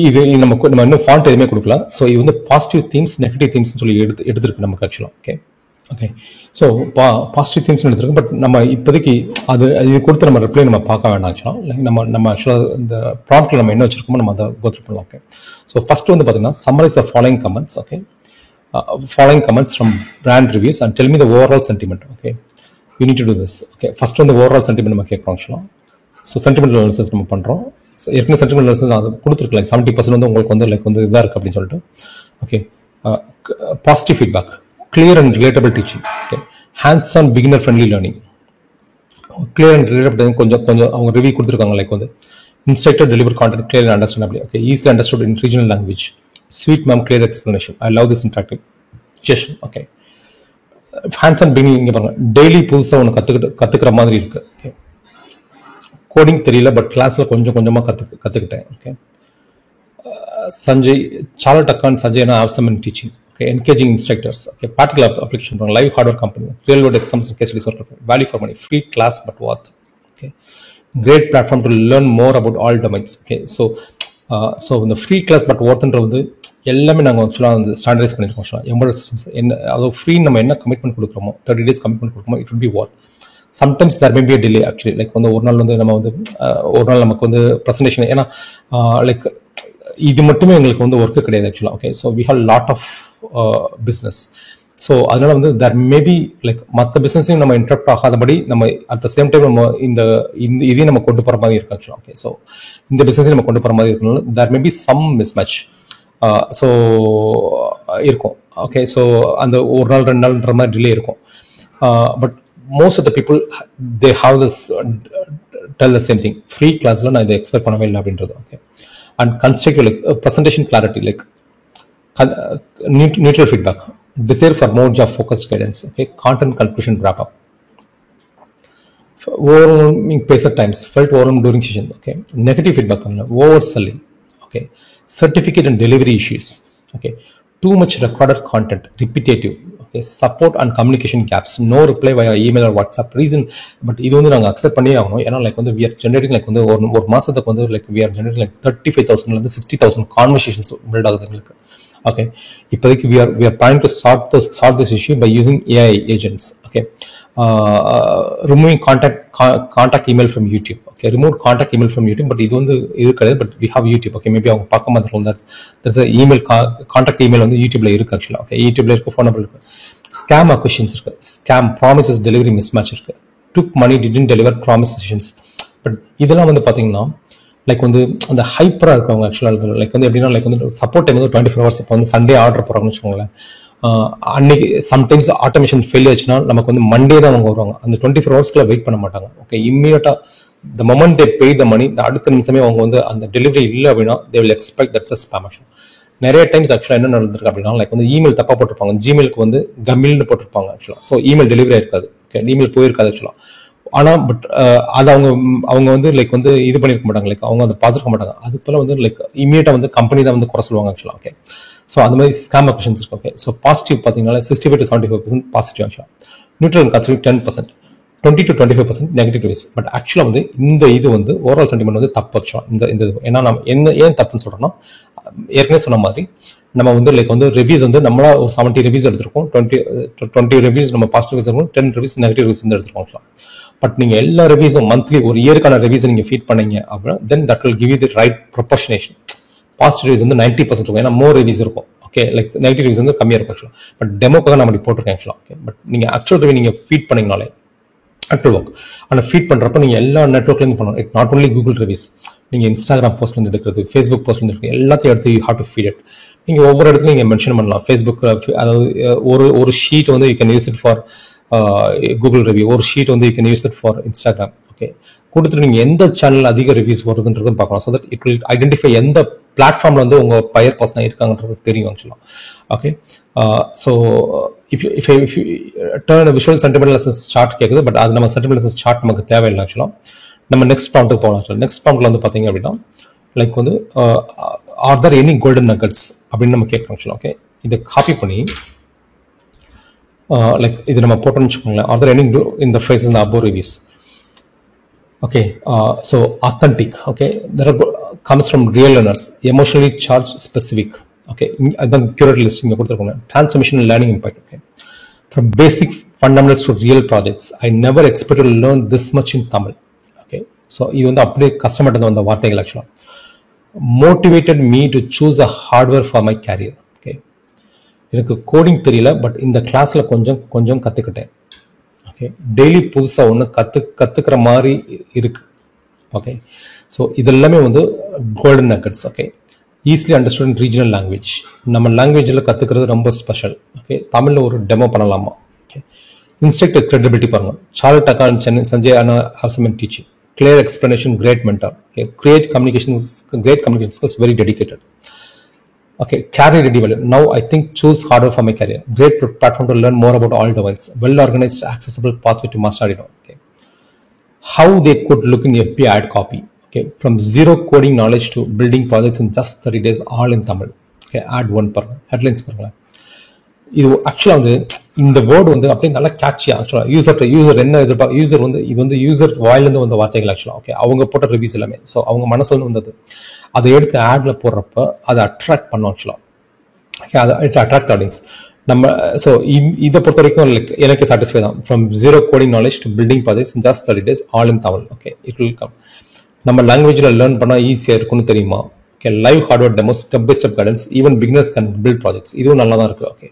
இது நம்ம இன்னும் ஃபாண்ட் எதுவுமே கொடுக்கல. ஸோ இது வந்து பாசிட்டிவ் தீம்ஸ் நெகட்டிவ் தீம்ஸ்னு சொல்லி எடுத்துருக்கு நமக்கு ஆக்சுவலாக. Okay, okay, so positive themes எடுத்துருக்கு. பட் நம்ம இப்போதைக்கு இது கொடுத்து நம்ம ரிப்ளை நம்ம பார்க்க வேண்டாம் ஆக்சுவலாக. லைக் நம்ம ஆக்சுவலாக இந்த ப்ராம்ப்டில் நம்ம என்ன வச்சிருக்கோமோ நம்ம அதை கோத்ரூ பண்ணலாம். ஓகே, ஸோ ஃபர்ஸ்ட் வந்து பார்த்தீங்கன்னா summarise the following comments. Okay, following comments from brand reviews and tell me the overall sentiment. Okay, you need to do this. Okay, first one the overall sentiment நம்ம கேட்குறோம் ஆக்சுவலாக. So sentimental analysis நம்ம பண்ணுறோம். So ஏற்கனவே sentimental analysis அது கொடுத்துருக்கு, like 70% வந்து உங்களுக்கு வந்து லைக் வந்து இதாக இருக்குது அப்படின்னு சொல்லிட்டு. Okay, positive feedback, clear and relatable teaching. Okay, hands on beginner friendly learning, clear and relatable கொஞ்சம் அவங்க ரிவ்யூ கொடுத்துருக்காங்க. லைக் வந்து instructor deliver content clear and understandable. Okay, easily understood in regional language. Sweet ma'am, clear explanation. I love this interactive session. Okay, hands on beginning இங்க பாருங்க, daily புதுசாக ஒன்று கற்றுக்கிற மாதிரி இருக்கு. ஓகே, கோடிங் தெரியல பட் கிளாஸ்ல கொஞ்சமாக கற்றுக்கிட்டேன். ஓகே, சஞ்சய் சார்லட் அக்கான் Sanjay awesome in teaching. Okay, engaging instructors. Okay, practical application பண்ணுறாங்க, live hardware company, real world exams case studies work, value for money, free class but worth. Okay, great platform to learn more about all domains. Okay, so இந்த free class but ஒர்த்துன்ற வந்து எல்லாமே நாங்கள் ஆக்சுவலாக வந்து standardise பண்ணியிருக்கோம் ஆக்சுவலாக. Embedded systems என்ன அதாவது ஃப்ரீ நம்ம என்ன கமிட்மெண்ட் கொடுக்குறோமோ 30 days கமிட்மெண்ட் கொடுக்குறோமோ it will be worth. Sometimes there may be delay actually. Like வந்து ஒரு நாள் வந்து நம்ம வந்து ஒரு நாள் நமக்கு வந்து ப்ரெசன்டேஷன், ஏன்னா லைக் இது மட்டுமே எங்களுக்கு வந்து ஒர்க்கு கிடையாது ஆக்சுவலாக. Okay, so we have lot of business. So அதனால வந்து தேர் மேபி லைக் மற்ற பிஸ்னஸையும் நம்ம இன்டரப்ட் ஆகாதபடி நம்ம அட் த சேம் டைம் நம்ம இதையும் நம்ம கொண்டு போகிற மாதிரி இருக்கும் ஆக்சுவலாக. ஓகே, ஸோ இந்த பிஸ்னஸையும் நம்ம கொண்டு போகிற மாதிரி இருக்கனால there maybe some mismatch so இருக்கும். ஓகே, ஸோ அந்த ஒரு நாள் 2 நாள்ன்ற மாதிரி டிலே இருக்கும். But most of the people they have this tell the same thing. Free classல நான் இதை எக்ஸ்பெக்ட் பண்ணவே இல்லை அப்படின்றது. Okay. And constructive like presentation clarity, like neutral feedback, desire for more job focused guidance. Okay. Content conclusion wrap up. Overwhelming pace at times, felt overwhelmed during session. Okay. Negative feedback, overselling. Okay. Certificate and delivery issues. Okay. Too much recorded content, repetitive. Okay. Support and communication gaps, no reply via email or WhatsApp. Reason, but இது வந்து நாங்கள் accept பண்ணியே ஆகணும். ஏன்னா like வந்து we are generating like வந்து ஒரு மாசத்துக்கு வந்து like we are generating like 35,000 60,000 conversations build ஆகுது எங்களுக்கு. Okay. இப்போதைக்கு we are trying to solve this issue by using AI agents. Okay. Removing contact email from YouTube. Okay. Remove contact email from YouTube, but இது வந்து இது கிடையாது. But we have YouTube. Okay. Maybe அவங்க பார்க்க மாதிரி there's a email contact email வந்து YouTubeல இருக்கு ஆக்சுவலா. Okay. YouTubeல இருக்கு, phone number இருக்கு. Scam acquisitions இருக்கு. Scam promises delivery mismatch இருக்கு. Took money, didn't deliver promises. But இதெல்லாம் வந்து பாத்தீங்கன்னா லைக் வந்து அந்த ஹைப்பரா இருக்கவங்க ஆக்சுவலாக லைக் வந்து எப்படின்னா லைக் வந்து சப்போர்ட் டைம் வந்து 24 hours. இப்போ வந்து சண்டே ஆர்டர் போறாங்கன்னு வச்சுக்கோங்களேன், அன்னைக்கு சம்டைம்ஸ் ஆட்டோமேஷன் ஃபெயில் ஆச்சுன்னா நமக்கு வந்து மண்டே தான் அவங்க வருவாங்க. அந்த 24 hours வெயிட் பண்ண மாட்டாங்க. ஓகே. இம்மீடியட்டா த மொமெண்ட் தே பே த மணி, அடுத்த நிமிஷமே அவங்க வந்து அந்த டெலிவரி இல்லை அப்படின்னா they will expect that's a spam action. நிறைய டைம்ஸ் ஆக்சுவலாக என்ன நடந்திருக்கு அப்படின்னா லைக் வந்து இமெயில் தப்பா போட்டிருப்பாங்க, ஜிமெயிலுக்கு வந்து கமில்னு போட்டிருப்பாங்க ஆக்சுவலாக. ஸோ இமெயில் டெலிவரி இருக்காது. ஓகே. இமெயில் போயிருக்காது ஆக்சுவலாக. ஆனால் பட் அதை அவங்க வந்து லைக் வந்து இது பண்ணிருக்க மாட்டாங்க, லைக் அவங்க அதை பார்த்துருக்க மாட்டாங்க. அதுக்கு போல வந்து லைக் இமீடியட்டா வந்து கம்பெனி தான் வந்து குறை சொல்லுவாங்க ஆக்சுவலாக. ஓகே. ஸோ அந்த மாதிரி ஸ்கேம் அக்ஷன்ஸ் இருக்கு. ஓகே. ஸோ பாசிட்டிவ் பார்த்தீங்கன்னா 65 to 75% பாசிட்டிவ் ஆக்சுவலாக. Neutral and constructive 10%, 20 to 25% negative reviews. But ஆக்சுவலாக வந்து இந்த இது வந்து ஓவரால் சென்டிமெண்ட் வந்து தப்பு ஆக்சுவலாக. இந்த இது ஏன்னா நம்ம ஏன் தப்புன்னு சொல்றோம்னா, ஏற்கனவே சொன்ன மாதிரி நம்ம வந்து லைக் வந்து ரிவ்யூஸ் வந்து நம்மளா ஒரு 70 ரிவ்யூஸ் எடுத்திருக்கோம். 20 ரிவ்யூஸ் நம்ம பாசிட்டிவ் ரிவ்யூஸ் இருக்கும், 10 ரிவ்யூஸ் நெகட்டிவ் ரிவ்யூஸ் வந்து எடுத்திருக்கோம். பட் நீங்க எல்லா ரிவ்யூஸும் மந்த்லி ஒரு இயருக்கான ரிவ்யூஸ் நீங்க ஃபீட் பண்ணீங்க அப்படின்னா then that will give you the right proportionation. Positive reviews வந்து 90% இருக்கும், ஏன்னா மோர் ரிவ்யூஸ் இருக்கும். ஓகே. லைக் நெகட்டிவ் ரிவ்யூஸ் வந்து கம்மியாக இருக்கும் ஆக்சுவலாக. பட் டெமோக்காக நம்ம இப்படி போட்டிருக்கேன் ஆக்சுவலாக. ஓகே. பட் நீங்க ஆக்சுவல் ரிவ்யூ நீங்க ஃபீட் பண்ணீங்கனாலே ஆக்சுவல் ஒர்க் ஆனால் ஃபீட் பண்றப்ப நீங்க எல்லா நெட்வொர்க்லையும் பண்ணணும். It not only Google reviews, நீங்க இன்ஸ்டாகிராம் போஸ்ட்ல இருந்து எடுக்கிறது, ஃபேஸ்புக் போஸ்ட்ல இருந்து எடுக்கிறது, எல்லாத்தையும் எடுத்து you have to feed it. நீங்க ஒவ்வொரு இடத்துலையும் நீங்க மென்ஷன் பண்ணலாம். ஃபேஸ்புக் அதாவது ஒரு ஷீட் வந்து you can use it for Google review, ஒரு ஷீட் வந்து you can use it for Instagram. Okay. கொடுத்துட்டு நீங்க எந்த சேனல் அதிக ரிவ்யூஸ் வருதுன்றதும் பார்க்கலாம். So that it will identify எந்த பிளாட்ஃபார்ம்ல வந்து உங்க பயர் பர்சனா இருக்காங்கன்றது தெரியும் ஆக்சுவலா. Okay. So if you turn visual sentiment analysis chart கேட்குது, பட் அது நம்ம சென்டிமெண்ட் அனாலிசிஸ் சார்ட் நமக்கு தேவையில்லை ஆக்சுவலா. நம்ம நெக்ஸ்ட் ப்ராம்ப்ட்டுக்கு போகலாம். நெக்ஸ்ட் ப்ராம்ப்ட்ல வந்து பாத்தீங்க அப்படின்னா லைக் வந்து are there any golden nuggets அப்படின்னு நம்ம கேட்கணும் ஆக்சுவலா. ஓகே. இதை காப்பி பண்ணி like இது நம்ம போட்டோம்னு வச்சுக்கோங்களேன். Are there any in the phrases in the above reviews. Okay. So authentic. Okay. There are comes from real learners, emotionally charged, specific. Okay. அதான் curated list இங்க கொடுத்துருக்கோங்க. Transformation and learning impact. Okay. From basic fundamentals to real projects, I never expected to learn this much in Tamil. Okay. So இது வந்து அப்படியே கஸ்டமர்ட்ட வந்த வார்த்தைகள் ஆக்சுவலா. Motivated me to choose a hardware for my career. Okay. எனக்கு coding தெரியல, but இந்த கிளாஸ்ல கொஞ்சம் கத்துக்கிட்டேன். ஓகே. டெய்லி புதுசா ஒன்று கத்துக்கிற மாதிரி இருக்கு. ஓகே. ஸோ இதெல்லாமே வந்து golden nuggets. Okay. Easily understand in regional language, நம்ம லாங்குவேஜில் கத்துக்கிறது ரொம்ப ஸ்பெஷல். ஓகே. தமிழில் ஒரு டெமோ பண்ணலாமா? ஓகே. இன்ஸ்ட்ரக்டர் கிரெடிபிலிட்டி பாருங்க. சார்லி டக்கா அண்ட் சென்னை சஞ்சய் அண்ணா awesome in teaching, clear explanation, great mentor. Okay. Great communication skills, very dedicated. Okay. Career ready value. Now I think choose harder for my career. Great platform to learn more about all domains. Well organized, accessible pathway to master it. Okay. How they could look in FP ad copy. Okay. From zero coding knowledge to building projects in just 30 days, all in Tamil. Okay. Add one per headlines per. இது ஆக்சுவலாக வந்து இந்த word வந்து அப்படியே நல்லா கேட்சியா ஆக்சுவலாக user என்ன எதிர்பார்க்க, யூசர் வந்து இது வந்து யூசர் வாயிலிருந்து வந்த வார்த்தைகள் ஆக்சுவலாக. ஓகே. அவங்க போட்ட ரிவ்யூஸ் எல்லாமே ஸோ அவங்க மனசுல வந்தது, அதை எடுத்து ஆட்ல போடுறப்ப அதை அட்ராக்ட் பண்ணோம் ஆக்சுவலாக. ஓகே. அதை அட்ராக்ட் ஆடியன்ஸ் நம்ம. ஸோ இதை பொறுத்த வரைக்கும் லைக் எனக்கு சாட்டிஸ்ஃபை தான். From zero coding knowledge to building projects in just 30 days, all in Tamil. Okay. It will come. நம்ம லாங்குவேஜில் லேர்ன் பண்ணால் ஈஸியாக இருக்கும்னு தெரியுமா? Okay. Live hardware demo, step by step guidance, even beginners can build projects. இதுவும் நல்லா தான் இருக்கு. Okay.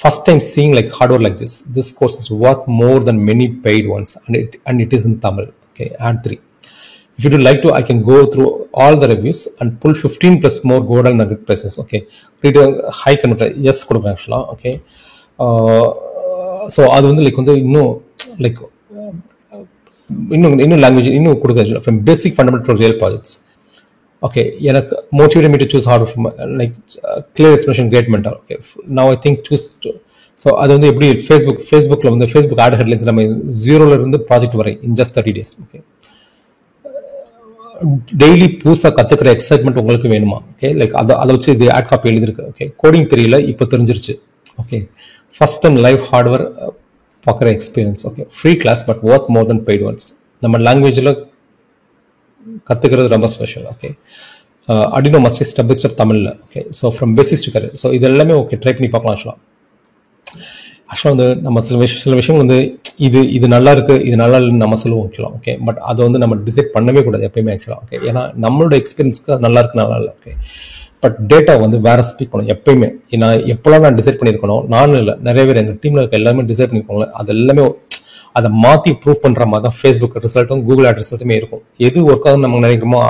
First time seeing like hardware like this course is worth more than many paid ones, and it is in Tamil. Okay. Add 3. If you would like to, I can go through all the reviews and pull 15 plus more golden nugget prices. Okay. Read a high converter. Yes, கொடுங்க actually. Okay. So அது வந்து like வந்து இன்னும் like இன்னும் language இன்னும் கொடுக்க from basic fundamental to real projects. Okay, எனக்கு motivate me to choose hard from like clear explanation great mentor. Okay, now I think choose. So அது வந்து எப்படி ஃபேஸ்புக்கில் வந்து ஃபேஸ்புக் ஆட் ஹெட்லைன்ஸ் நம்ம 0ல இருந்து ப்ராஜெக்ட் வரை இன் ஜஸ்ட் 30 days. ஓகே, டெய்லி புதுசாக கற்றுக்கிற எக்ஸைட்மெண்ட் உங்களுக்கு வேணுமா? ஓகே, லைக் அதை வச்சு இது ஆட் காப்பி எழுதிருக்கு. ஓகே, கோடிங் தெரியல, இப்போ தெரிஞ்சிருச்சு. Okay, first time live hardware பார்க்குற experience. Okay, free class but worth more then paid ones. நம்ம லாங்குவேஜில் கற்றுக்கிறது ரொம்ப special. Okay, Arduino must step by step தமிழில். Okay, so from basics to career. So இது எல்லாமே ஓகே, ட்ரை பண்ணி பார்க்கலாம். ஆக்சுவலாக வந்து நம்ம சில விஷயங்கள் வந்து இது நல்லா இருக்கு, இது நல்லா இல்லைன்னு நம்ம சொல்லுவோம் ஆக்சுவலாக. ஓகே, பட் அதை வந்து நம்ம டிசைட் பண்ணவே கூடாது எப்பயுமே ஆக்சுவலாக. ஓகே, ஏன்னா நம்மளோட எக்ஸ்பீரியன்ஸ்க்கு அது நல்லா இருக்கு, நல்லா இல்லை. ஓகே, பட் டேட்டா வந்து வேற ஸ்பீக் பண்ணணும் எப்பயுமே. நான் எப்போல்லாம் நான் டிசைட் பண்ணியிருக்கணும், நானும் இல்லை, நிறைய பேர் எங்கள் டீமில் இருக்க எல்லாமே டிசைட் பண்ணியிருக்கோங்களே, அது எல்லாமே அதை மாற்றி ப்ரூவ் பண்ணுற மாதிரி தான் ஃபேஸ்புக் ரிசல்ட்டும் கூகுள் ஆட் ரிசல்ட்டுமே இருக்கும். எது ஒர்க் ஆகுதுன்னு நம்ம நினைக்கிறோமோ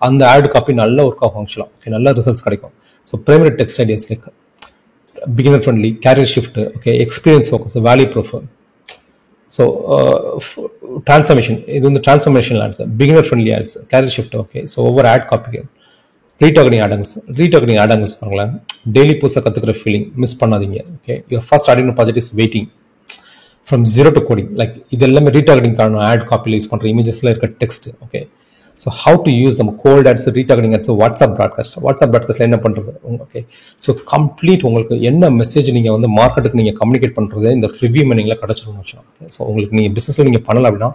அந்த ஆட் காப்பி நல்லா ஒர்க் ஆகும் ஆக்சுவலாக. ஓகே, நல்ல ரிசல்ட்ஸ் கிடைக்கும். So primary text ideas like beginner friendly, career shift, okay, experience focus, value proof. So transformation, இது வந்து transformation ads, beginner friendly ads, career shift. Okay, so ஒவ்வொரு ஆட் காப்பிக்கு retargeting ad angles பாருங்களேன். Daily புதுசாக கற்றுக்கிற feeling miss பண்ணாதீங்க. Okay, your first Arduino project is waiting from 0 to coding. Like இது எல்லாமே ரீடார்கெட்டிங்கான ஆட் காப்பியில் யூஸ் பண்ணுற இமேஜஸில் இருக்க text. Okay, so how to use நம்ம cold ads, retargeting ads, WhatsApp ப்ராட்காஸ்ட்டில் என்ன பண்ணுறது? ஓகே, ஸோ கம்ப்ளீட் உங்களுக்கு என்ன மெசேஜ் நீங்கள் வந்து மார்க்கெட்டுக்கு நீங்கள் கம்யூனிகேட் பண்ணுறது இந்த ரிவ்யூ மீனிங்கில் கிடச்சிருன்னு வச்சோம். ஓகே, ஸோ உங்களுக்கு நீங்கள் பிஸ்னஸில் நீங்கள் பண்ணலை அப்படின்னா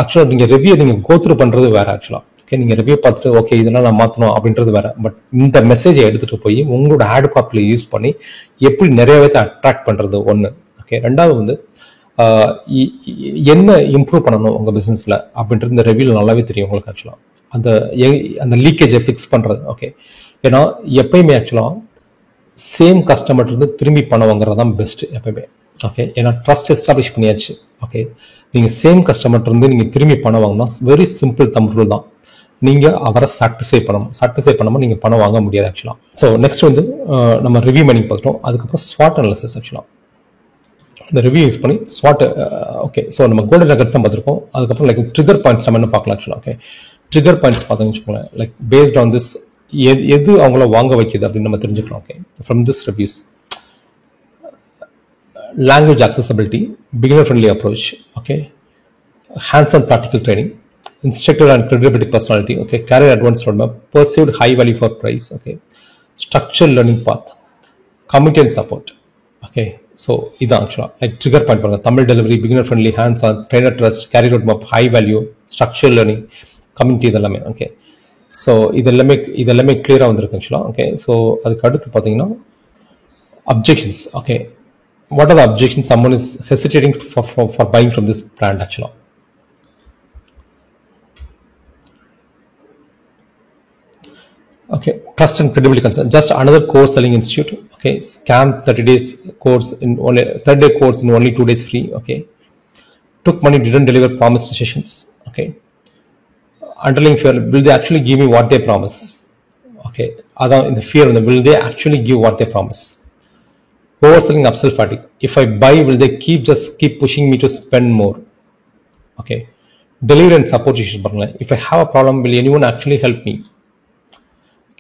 ஆக்சுவலாக நீங்கள் ரிவ்யூ நீங்கள் கோத்ரூ பண்ணுறது வேறு ஆக்சுவலாக. ஓகே, நீங்கள் ரிவ்யூ பார்த்துட்டு ஓகே இதெல்லாம் நான் மாற்றணும் அப்படின்றது வேறு. பட் இந்த மெசேஜை எடுத்துகிட்டு போய் உங்களோட ஆட் காப்பியில் யூஸ் பண்ணி எப்படி நிறைய பேர்த்தை அட்ராக்ட் பண்ணுறது ஒன்று. ஓகே, ரெண்டாவது வந்து என்ன இம்ப்ரூவ் பண்ணணும் உங்கள் பிஸ்னஸில் அப்படின்றது இந்த ரிவ்யூவில் நல்லாவே தெரியும் உங்களுக்கு ஆக்சுவலாக. அந்த லீக்கேஜை ஃபிக்ஸ் பண்ணுறது. ஓகே, ஏன்னா எப்பயுமே ஆக்சுவலாக சேம் கஸ்டமர்லேருந்து திரும்பி பணம் வாங்குறது தான் பெஸ்ட் எப்பயுமே. ஓகே, ஏன்னா ட்ரஸ்ட் எஸ்டாப்ளிஷ் பண்ணியாச்சு. ஓகே, நீங்கள் சேம் கஸ்டமர்லேருந்து நீங்கள் திரும்பி பணம் வாங்கினா வெரி சிம்பிள் தம் ரூல் தான். நீங்கள் அவரை சாட்டிஸ்ஃபை பண்ணாமல் நீங்கள் பணம் வாங்க முடியாது ஆக்சுவலாக. ஸோ நெக்ஸ்ட் வந்து நம்ம ரிவ்யூ மைனிங் பார்த்துட்டோம். அதுக்கப்புறம் ஸ்வாட் அனாலிசிஸ் ஆக்சுவலாக. இந்த ரிவ்யூ யூஸ் பண்ணி ஸ்வாட். ஓகே, ஸோ நம்ம கோல்டன் நகட்ஸ் தான் பார்த்துருக்கோம். அதுக்கப்புறம் லைக் ட்ரிகர் பாயிண்ட்ஸ் நம்ம என்ன பார்க்கலாம் ஆக்சுவலாக. ஓகே, ட்ரிகர் பாயிண்ட்ஸ் பார்த்தோம்னு வச்சுக்கோங்களேன். லைக் பேஸ்ட் ஆன் திஸ் எது அவங்கள வாங்க வைக்கிது அப்படின்னு நம்ம தெரிஞ்சுக்கலாம். Okay, from this reviews language accessibility, beginner friendly approach. Okay, hands on practical training, instructor and credibility personality. Okay, career advanced roadmap, perceived high value for price. Okay, structured learning path, community and support. Okay, so இது ஆக்சுவலாக like trigger point பாருங்க. Tamil delivery, beginner friendly, hands on, trainer trust, career roadmap, high value, structure learning, community, இதெல்லாமே. Okay, so இதெல்லாமே கிளியராக வந்திருக்கு ஆக்சுவலாக. Okay, so அதுக்கு அடுத்து பார்த்தீங்கன்னா objections. Okay, what are the objection common is hesitating for buying from this brand ஆக்சுவலாக. Okay, trust and credibility concern. Just another course selling institute. Okay, scam 30 days course in only 30-day course in only 2 days free. Okay, took money, didn't deliver promised sessions. Okay, underlying fear, will they actually give me what they promise? Okay, other in the fear, will they actually give what they promise? Overselling, upsell fatigue. If I buy, will they keep pushing me to spend more? Okay, delivery and support issues. If I have a problem, will anyone actually help me?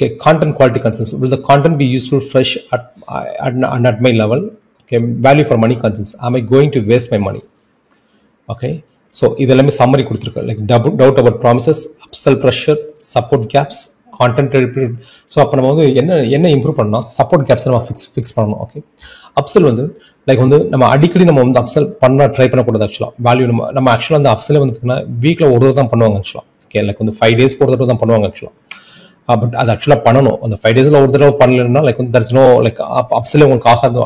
Okay, content quality concerns. Will the content be useful, fresh, and at my level? Okay, value for money concerns. Am I going to waste my money? Okay, so இதெல்லாமே summary கொடுத்துருக்கு. Like doubt about promises, upsell pressure, support gaps, content. So அப்போ நம்ம வந்து என்ன improve பண்ணணும், support caps நம்ம fix பண்ணணும். Okay, upsell வந்து லைக் வந்து நம்ம அடிக்கடி நம்ம வந்து அப்சல் ட்ரை பண்ணக்கூடாது ஆக்சுவலாக. வேல்யூ நம்ம ஆக்சுவலாக அந்த அப்சலே வந்து பார்த்தீங்கன்னா வீக்கில் ஒரு தடவை தான் பண்ணுவாங்க ஆக்சுவலாக. ஓகே, லைக் வந்து 5 days ஒரு தடவை தான் பண்ணுவாங்க ஆக்சுவலாக. பட் அது ஆக்சுவலாக பண்ணணும். அந்த 5 days ஒரு தடவை பண்ணலன்னா லைக் வந்து தட்ஸ் நோ லைக் அப்சலே உங்களுக்கு ஆகாது.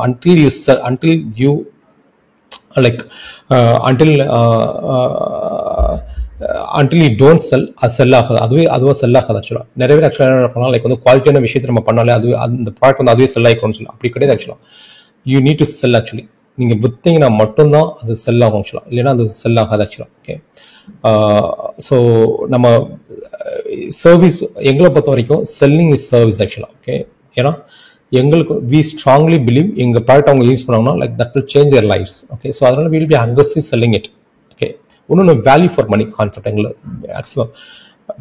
until you don't sell, அது செல் ஆகாது. அதுவே செல் ஆகாது ஆக்சுவலாக. நிறைய பேர் ஆக்சுவலாக என்ன பண்ணலாம், லைக் வந்து குவாலிட்டியான விஷயத்தை நம்ம பண்ணாலே அந்த ப்ராடக்ட் வந்து அதுவே செல் ஆகிக்கணும்னு சொல்லலாம். அப்படி கிடையாது ஆக்சுவலாக. You need to sell actually. நீங்கள் விற்றீங்கன்னா மட்டும்தான் அது செல் ஆகும் ஆக்சுவலாக, இல்லைன்னா அது செல் ஆகாது ஆக்சுவலாக. ஓகே, ஸோ நம்ம சர்வீஸ் எங்களை பொறுத்த வரைக்கும் செல்லிங் இஸ் சர்வீஸ் ஆக்சுவலாக. ஓகே, ஏன்னா எங்களுக்கு வி ஸ்ட்ராங்லி பிலீவ் எங்கள் ப்ராடக்ட் அவங்க யூஸ் பண்ணாங்கன்னா like that will change their lives. Okay, so அதனால will be aggressive selling it. Okay, இன்னொன்று வேல்யூ ஃபார் மணி கான்செப்ட் எங்களுக்கு maximum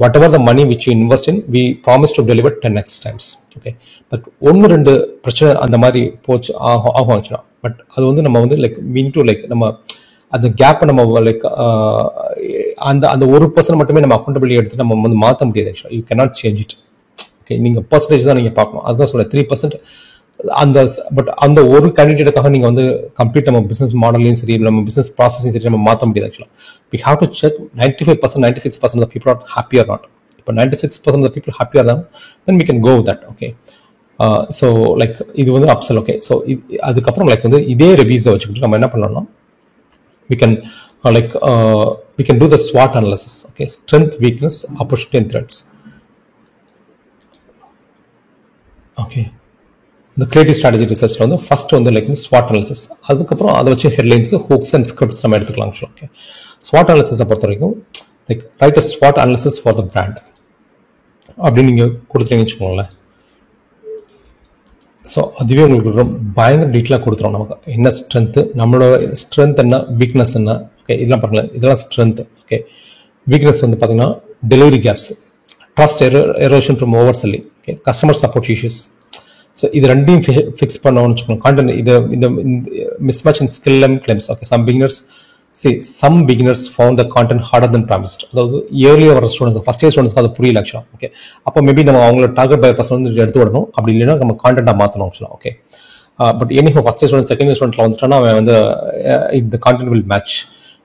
whatever the money which you invest in, we promise to deliver 10x times. Okay, but ஒன்று ரெண்டு பிரச்சனை அந்த மாதிரி போச்சு ஆகும்னா பட் அது வந்து நம்ம வந்து லைக் மீன் டு லைக் நம்ம அந்த கேப்பை நம்ம லைக் அந்த அந்த 1% மட்டுமே நம்ம அக்கௌண்டபிலிட்டி எடுத்து நம்ம வந்து மாற்ற முடியாது. ஆக்சுவலாக you cannot change it. Okay, நீங்கள் பர்சன்டேஜ் தான் நீங்கள் பார்க்கணும். அதுதான் சொல்ல 3% அந்த பட் அந்த ஒரு கேண்டிடேட்டுக்காக நீங்கள் வந்து கம்ப்ளீட் நம்ம பிஸ்னஸ் மாடலையும் சரி நம்ம பிஸ்னஸ் ப்ராசஸையும் சரி நம்ம மாற்ற முடியாது. ஆக்சுவலாக we have to check 95%, 96% of the people are happy or not. இப்போ 96% of the people happy are then we can go with that. Okay, so like இது வந்து அப்சல். ஓகே, ஸோ அதுக்கப்புறம் லைக் வந்து இதே ரிவ்யூஸை வச்சுக்கிட்டு நம்ம என்ன பண்ணலாம்னா we can do the SWOT analysis. Okay, strength, weakness, opportunity and threats. Okay, இந்த கிரியேட்டிவ் ஸ்ட்ராட்டஜி ரிசர்ச்சில் வந்து ஃபர்ஸ்ட் வந்து லைக் ஸ்வாட் அனாலிசிஸ், அதுக்கப்புறம் அதை வச்சு ஹெட்லைன்ஸ், ஹூக்ஸ் அண்ட் ஸ்கிரிப்ட்ஸ் நம்ம எடுத்துக்கலாம். ஓகே, ஸ்வாட் அனாலிசிஸை பொறுத்த வரைக்கும் லைக் ரைட் அ ஸ்வாட் அனாலிசிஸ் ஃபார் த பிராண்ட் அப்படின்னு நீங்கள் கொடுத்துட்டீங்கன்னு வச்சுக்கோங்களேன். ஸோ அதுவே உங்களுக்கு ரொம்ப பயங்கர டீட்டெயிலாக கொடுத்துரும். நமக்கு என்ன ஸ்ட்ரென்த்து, நம்மளோட ஸ்ட்ரென்த் என்ன, வீக்னஸ் என்ன. ஓகே, இதெல்லாம் பாருங்களேன், இதெல்லாம் ஸ்ட்ரென்த். ஓகே, வீக்னஸ் வந்து பார்த்தீங்கன்னா delivery gaps, trust erosion from over selling. Okay, customer support issues. So இது ரெண்டையும் ஃபிக்ஸ் பண்ணோம்னு வச்சுக்கோங்க. கான்டென்ட் இது இந்த mismatch in skill and claims. Okay, some beginners found the content harder than promised. அதாவது early வர ஸ்டூடெண்ட்ஸ், ஃபர்ஸ்ட் இயர் ஸ்டூடெண்ட்ஸ்க்கு அது புரியல ஆக்சுவலாக. ஓகே, அப்போ மேபி நம்ம அவங்களோட டார்கெட் பை பர்சன் வந்து எடுத்து விடணும். அப்படி இல்லைன்னா நம்ம கான்டென்ட்டாக மாற்றணும் ஆக்சுவலாக. Okay, but any first year student, second year ஸ்டூடெண்ட்ல வந்துட்டோன்னா அவன் வந்து இந்த content will match.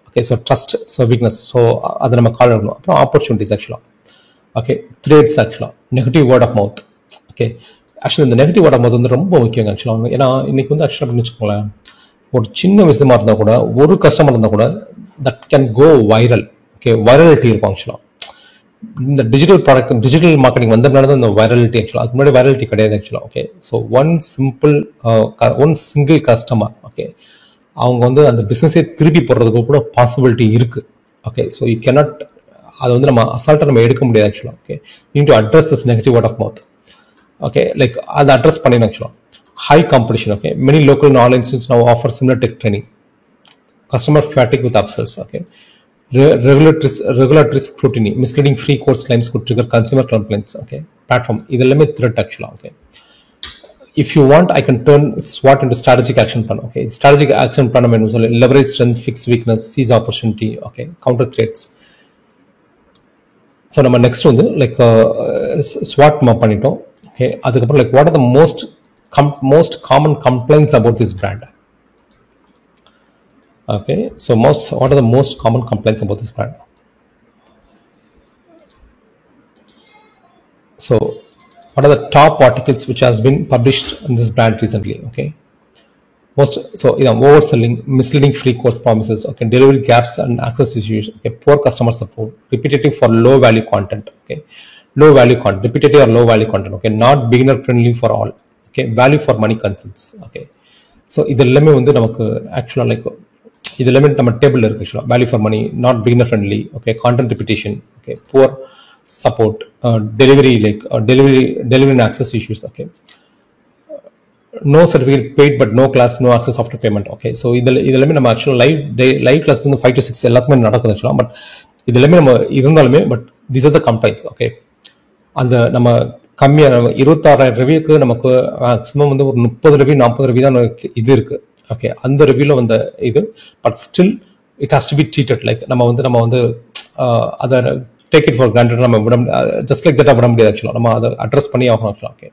Okay, so trust, so weakness, so அதை நம்ம கால் பண்ணணும். அப்புறம் ஆப்பர்ச்சுனிட்டிஸ் ஆக்சுவலாக. ஓகே, த்ரெட்ஸ் ஆக்சுவலாக, negative word of mouth. Okay, actually இந்த நெகட்டிவ் வேர்ட் ஆஃப் மவுத் வந்து ரொம்ப முக்கியம் ஆக்சுவலாக. ஏன்னா இன்னைக்கு வந்து ஆக்சுவலாக அப்படின்னு வச்சுக்கோங்களேன், ஒரு சின்ன விஷயமா இருந்தால் கூட, ஒரு கஸ்டமர் இருந்தால் கூட that can go viral. Okay, virality இருக்கும் ஆக்சுவலாக. இந்த டிஜிட்டல் ப்ராடக்ட், டிஜிட்டல் மார்க்கெட்டிங் வந்ததுனால தான் இந்த வைரலிட்டி ஆக்சுவலாக. அதுக்கு முன்னாடி வைரலிட்டி கிடையாது ஆக்சுவலாக. Okay, so one single customer, okay, அவங்க வந்து அந்த பிஸ்னஸே திருப்பி போடுறதுக்கு கூட பாசிபிலிட்டி இருக்குது. ஓகே, ஸோ யூ கேனாட், அதை வந்து நம்ம அசால்ட்டாக நம்ம எடுக்க முடியாது ஆக்சுவலாக. Okay, you need to address this negative word of mouth. Okay, like அதை அட்ரஸ் பண்ணிடணும் ஆக்சுவலாக. High competition. Okay, many local and online institutes now offer similar tech training. Customer fatigue with upsells. Okay, regulatory scrutiny, misleading free course claims could trigger consumer complaints. Okay, platform idellame threat actually. Okay, if you want, I can turn SWOT into strategic action plan. Okay, strategic action plan means leverage strength, fix weakness, seize opportunity. Okay, counter threats. So நம்ம next வந்து like SWOT நம்ம பண்ணிட்டோம். Okay, அதுக்கப்புறம் like what are the most common complaints about this brand? Okay, so what are the most common complaints about this brand? So what are the top articles which has been published in this brand recently? Okay, overselling, misleading free course promises. Okay, delivery gaps and access issues. Okay, poor customer support, repetitive for low value content. Okay, low value content, repetitive or low value content. Okay, not beginner friendly for all. Okay, value for money concerns. Okay, so இதெல்லாமே வந்து நமக்கு ஆக்சுவலாக like இதெல்லாமே நம்ம டேபிளில் இருக்கு ஆக்சுவலாக. Value for money, not beginner friendly. Okay, content repetition. Okay, poor support, delivery and access issues. Okay, no certificate paid but no class, no access after payment. Okay, so இதெல்லாமே நம்ம ஆக்சுவலாக லைவ் கிளாஸ் வந்து 5 to 6 எல்லாத்துக்குமே நடக்குது ஆக்சுவலாக. But இதெல்லாமே நம்ம இருந்தாலுமே but this R the complaints. Okay, அந்த நம்ம கம்மியாக 26,000 ரிவ்யூக்கு நமக்கு மேக்ஸிமம் வந்து ஒரு 30 ரிவ்யூ 40 ரிவ்யூ தான் இது இருக்கு. ஓகே, அந்த ரிவ்யூவில் வந்த இது but still it has to be treated like நம்ம வந்து அதை டேக் இட் ஃபார் கிராண்டட் நம்ம விட ஜஸ்ட் லைக் தட்டாக விட முடியாது ஆக்சுவலாக. நம்ம அதை அட்ரஸ் பண்ணி ஆகணும் ஆக்சுவலாக. Okay,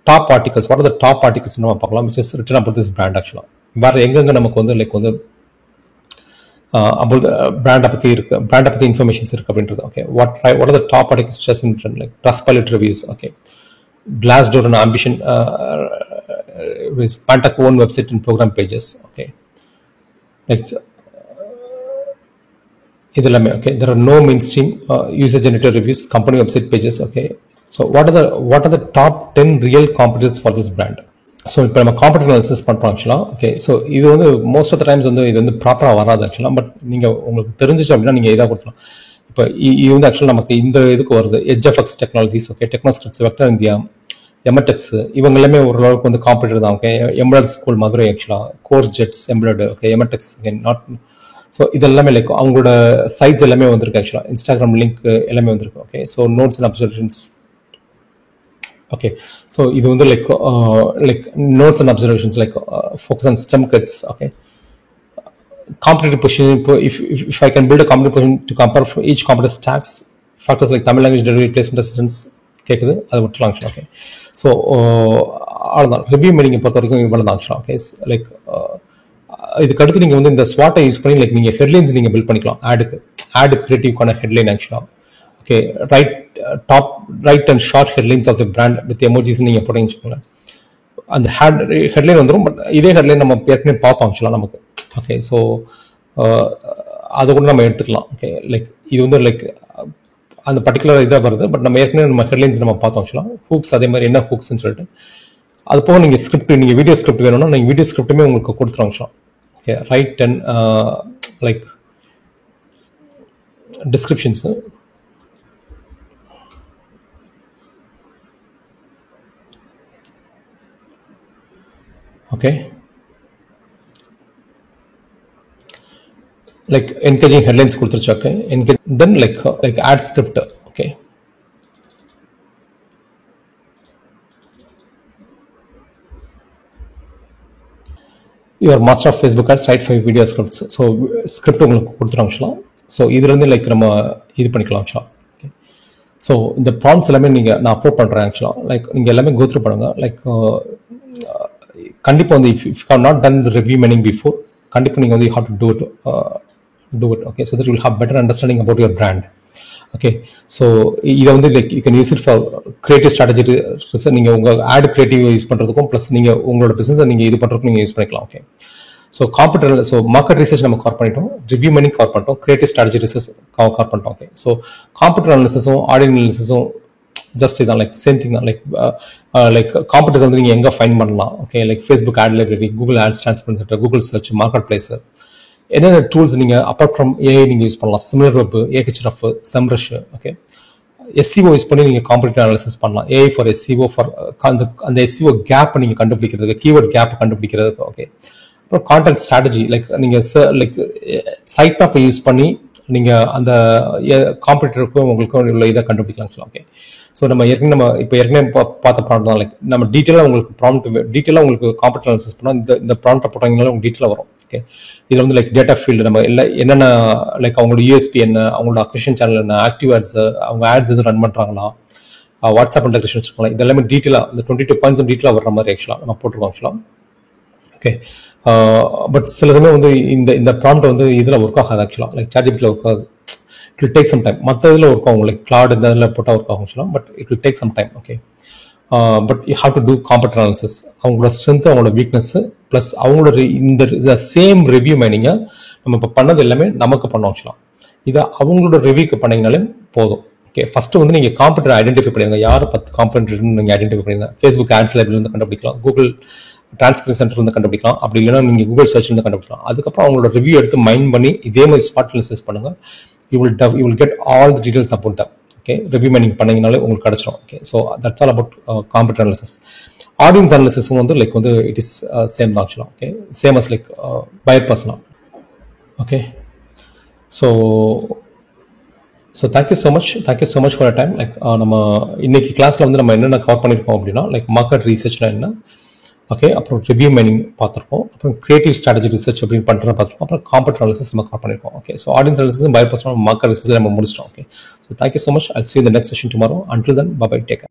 top articles, what are the top articles நம்ம பார்க்கலாம் which is written about this brand ஆக்சுவலாக. வேறு எங்கெங்கே நமக்கு வந்து லைக் வந்து about brand பத்தி இருக்கு, brand பத்தி இன்ஃபர்மேஷன்ஸ் இருக்கு அப்படின்றது. Okay, what are the top articles which has been written, like Trustpilot reviews. Okay, Glassdoor and Ambition with Pantech own website and program pages. Okay, like இதெல்லாமே. Okay, there are no mainstream user generated reviews, company website pages. Okay, so what are the top 10 real competitors for this brand? So இப்போ நம்ம competitive analysis பண்ணுறோம் ஆக்சுவலாக. Okay, so இது வந்து most of the times வந்து இது வந்து ப்ராப்பராக வராது ஆக்சுவலாக. பட் நீங்கள் உங்களுக்கு தெரிஞ்சிச்சு அப்படின்னா நீங்கள் இதாக கொடுத்துலாம். இப்போ இது வந்து ஆக்சுவலாக நமக்கு இந்த இதுக்கு வருது HFX technologies. Okay, Technoscripts, Vector India, Emertxe, இவங்க எல்லாமே ஓரளவுக்கு வந்து காம்படிட்டர் தான். ஓகே, எம்ப்ராய்டரி ஸ்கூல் மதுரை ஆக்சுவலாக, course gets embroidery. Okay, Emertxe not. So இது எல்லாமே லைக் அவங்களோட சைட்ஸ் எல்லாமே வந்திருக்கு ஆக்சுவலாக, இன்ஸ்டாகிராம் லிங்க் எல்லாமே வந்திருக்கு. Okay, so notes and observations. Okay, so இது வந்து like notes and observations like focus on stem cuts. Okay, competitive position, if I can build a competitive position to compare for each competitor stacks factors like Tamil language delivery placement assistance கேக்குது, அது மட்டும் ஆக்சுவலா. Okay, so அவ்வளோதான் review மீட்டிங்கை பொறுத்த வரைக்கும் இவ்வளோ தான் ஆக்சுவலா. ஓகே, லைக் இதுக்கு அடுத்து நீங்கள் வந்து இந்த ஸ்வாட்டை யூஸ் பண்ணி லைக் நீங்கள் ஹெட்லைன்ஸ் நீங்கள் பில்ட் பண்ணிக்கலாம். ஆடு கிரியேட்டிவ்க்கான ஹெட்லைன் ஆக்சுவலா. Okay, write and short headlines of the brand with emojis நீங்கள் போட்டீங்கன்னு வச்சுக்கோங்களேன், அந்த ஹெட்லைன் வந்துடும். பட் இதே ஹெட்லைன் நம்ம ஏற்கனவே பார்த்தோம் ஆக்சுவலாக நமக்கு. ஓகே, ஸோ அதை கூட நம்ம எடுத்துக்கலாம். ஓகே, லைக் இது வந்து லைக் அந்த பர்டிகுலர் இதாக வருது. பட் நம்ம ஏற்கனவே நம்ம ஹெட்லைன்ஸ் நம்ம பார்த்தோம் ஆக்சுவலாக. ஹூக்ஸ் அதே மாதிரி என்ன ஹூக்ஸ்ன்னு சொல்லிட்டு, அது போக நீங்கள் ஸ்கிரிப்ட், நீங்கள் வீடியோ ஸ்கிரிப்ட் வேணும்னா நீங்கள் வீடியோ ஸ்கிரிப்ட்டுமே உங்களுக்கு கொடுத்துருவோம் ஆக்சுவலாக. Okay, write and like descriptions. Okay, like encouraging headlines கொடுத்துருச்சு. Okay, then like add script. Okay, your master of Facebook ads, write 5 video scripts. So script உங்களுக்கு கொடுத்துருவோம் ஆக்சுவலாக. ஸோ இதுலேருந்து லைக் நம்ம இது பண்ணிக்கலாம் ஆக்சுவலாக. ஓகே, ஸோ இந்த ப்ராம்ப்ட்ஸ் எல்லாமே நான் அப்லோட் பண்ணுறேன் ஆக்சுவலாக. லைக் நீங்கள் எல்லாமே கோ த்ரூ பண்ணுங்கள். லைக் கண்டிப்பாக வந்து if have not done the review mining before, கண்டிப்பாக நீங்கள் வந்து you have to do it. Okay, so that you will have better understanding about your brand. Okay, so இதை வந்து like you can use it for creative strategy. நீங்கள் உங்கள் ad creative use பண்ணுறதுக்கும் plus நீங்கள் உங்களோட பிஸ்னஸை நீங்கள் இது பண்ணுறதுக்கும் நீங்கள் யூஸ் பண்ணிக்கலாம். Okay, so competitor, so market research நம்ம கவர் பண்ணிட்டோம், ரிவ்யூ மணி கவர் பண்ணிட்டோம், கிரியேட்டிவ் ஸ்ட்ராட்டஜி ரிசர்ச் கவர் பண்ணிட்டோம். ஓகே, ஸோ காம்படிட்டர் அனாலிசிஸும் ஆடியன்ஸ் அனாலிசிஸும் ஜஸ்ட் இதான் லைக் சேம் திங் தான். லைக் காம்படிட்டர்ஸ் வந்து நீங்கள் எங்கே ஃபைண்ட் பண்ணலாம். Okay, like Facebook ad library, Google ads transparency, Google search, market place, என்னென்ன டூல்ஸ் நீங்கள் அப்பார்ட் ஃப்ரம் ஏஐ நீங்கள் யூஸ் பண்ணலாம். சிமிலர் வெப், ஏஹெச்எஃப், செம்ரஷ். ஓகே, எஸ்சிஓ யூஸ் பண்ணி நீங்கள் காம்படிட்டிவ் அனாலிசிஸ் பண்ணலாம். ஏஐ ஃபார் எஸ்சிஓ, ஃபார் அந்த எஸ்சிஓ கேப்பை நீங்கள் கண்டுபிடிக்கிறதுக்கு, கீவேர்ட் கேப் கண்டுபிடிக்கிறதுக்கு. ஓகே, அப்புறம் கான்டென்ட் ஸ்ட்ராட்டஜி, லைக் நீங்கள் லைக் சைட் மேப்பை யூஸ் பண்ணி நீங்கள் அந்த காம்படிட்டருக்கும் உங்களுக்கும் உள்ள இதை கண்டுபிடிக்கலாம். ஓகே, ஸோ நம்ம ஏற்கனவே பார்த்த ப்ராம்ப்ட் தான். லைக் நம்ம டீட்டெயிலாக உங்களுக்கு டீட்டெயிலாக உங்களுக்கு காம்படிட்டிவ் அனாலிசிஸ் பண்ணால் இந்த ப்ராம்ப்டை போட்டாங்கனால உங்களுக்கு டீட்டெயிலாக வரும். ஓகே, இதில் வந்து லைக் டேட்டா ஃபீல்டு நம்ம என்னென்ன லைக் அவங்களோட யூஎஸ்பி என்ன, அவங்களோட அக்விசிஷன் சேனல் என்ன, ஆக்டிவ் ஆட்ஸ், அவங்க ஆட்ஸ் எதுவும் ரன் பண்ணுறாங்களா, வாட்ஸ்அப் இன்டெகிரேஷன் வச்சுருக்கலாம், இது எல்லாமே டீட்டெயிலாக இந்த 22 பாயிண்ட்ஸ் டீட்டெயிலாக வர்ற மாதிரி ஆக்சுவலாக நம்ம போட்டிருக்கோம் ஆக்சுவலாக. ஓகே, பட் சில சமயம் வந்து இந்த ப்ராம்ப்ட் வந்து இதில் ஒர்க் ஆகாது ஆக்சுவலாக. லைக் சாட்ஜிபிட்டியில் ஒர்க் ஆகுது. It will take some time. மற்ற இதில் ஒர்க் ஆகும், லைக் கிளாட் இந்த இதில் போட்டால் ஒர்க் ஆகும் ஆக்சுவலாக. But it will take some time. Okay, but you have to do competitive analysis. அவங்களோட ஸ்ட்ரென்த், அவங்களோட வீக்னஸ், ப்ளஸ் அவங்களோட இந்த சேம் ரிவ்யூ மைனிங்கை நம்ம இப்போ பண்ணது எல்லாமே நமக்கு பண்ணோம் ஆக்சுவலாக. இதை அவங்களோட ரிவ்யூக்கு பண்ணிங்கனாலே போதும். ஓகே, ஃபஸ்ட்டு வந்து நீங்கள் காம்படிட்டர் ஐடென்டிஃபை பண்ணிடுங்க. யார் 10 காம்படிட்டர்னு நீங்கள் ஐடென்டிஃபை பண்ணிடுங்க. ஃபேஸ்புக் ஆட்ஸ் லைப்ரரியிலேருந்து கண்டுபிடிக்கலாம், கூகுள் டிரான்ஸ்பரன்சி சென்டர்லேருந்து கண்டுபிடிக்கலாம், அப்படி இல்லைன்னா நீங்கள் கூகுள் சர்ச்லேருந்து கண்டுபிடிக்கலாம். அதுக்கப்புறம் அவங்களோட ரிவ்யூ எடுத்து மைண்ட் பண்ணி இதே மாதிரி ஸ்பாட் அனாலிசிஸ் பண்ணுங்கள். You will get all the details about that. Okay, review mining பண்ணிங்கனாலே உங்களுக்கு கிடச்சிடும். Okay, so that's all about competitor analysis. Audience அனாலிசிஸும் வந்து லைக் வந்து இட் இஸ் சேம் தான் ஆக்சுவலாக. Okay, same as like buyer persona. Okay, so thank you so much for time. Like நம்ம இன்னைக்கு கிளாஸில் வந்து நம்ம என்னென்ன கவர் பண்ணியிருக்கோம் அப்படின்னா, லைக் மார்க்கெட் ரிசர்ச்னா என்ன, ஓகே, அப்புறம் ரிவ்யூ மைனிங் பார்த்துருக்கோம், அப்புறம் கிரியேட்டிவ் ஸ்ட்ராட்டஜி ரிசர்ச் அப்படின்னு பண்ணுறத பார்த்துருக்கோம், அப்புறம் காம்படிட்டர் அனாலிசிஸ் நம்ம கவர் பண்ணியிருக்கோம். Okay, so audience analysis, buyer persona, market research நம்ம முடிச்சிட்டோம். Okay, so thank you so much. I'll see you in the next session tomorrow. Until then, bye bye, take care.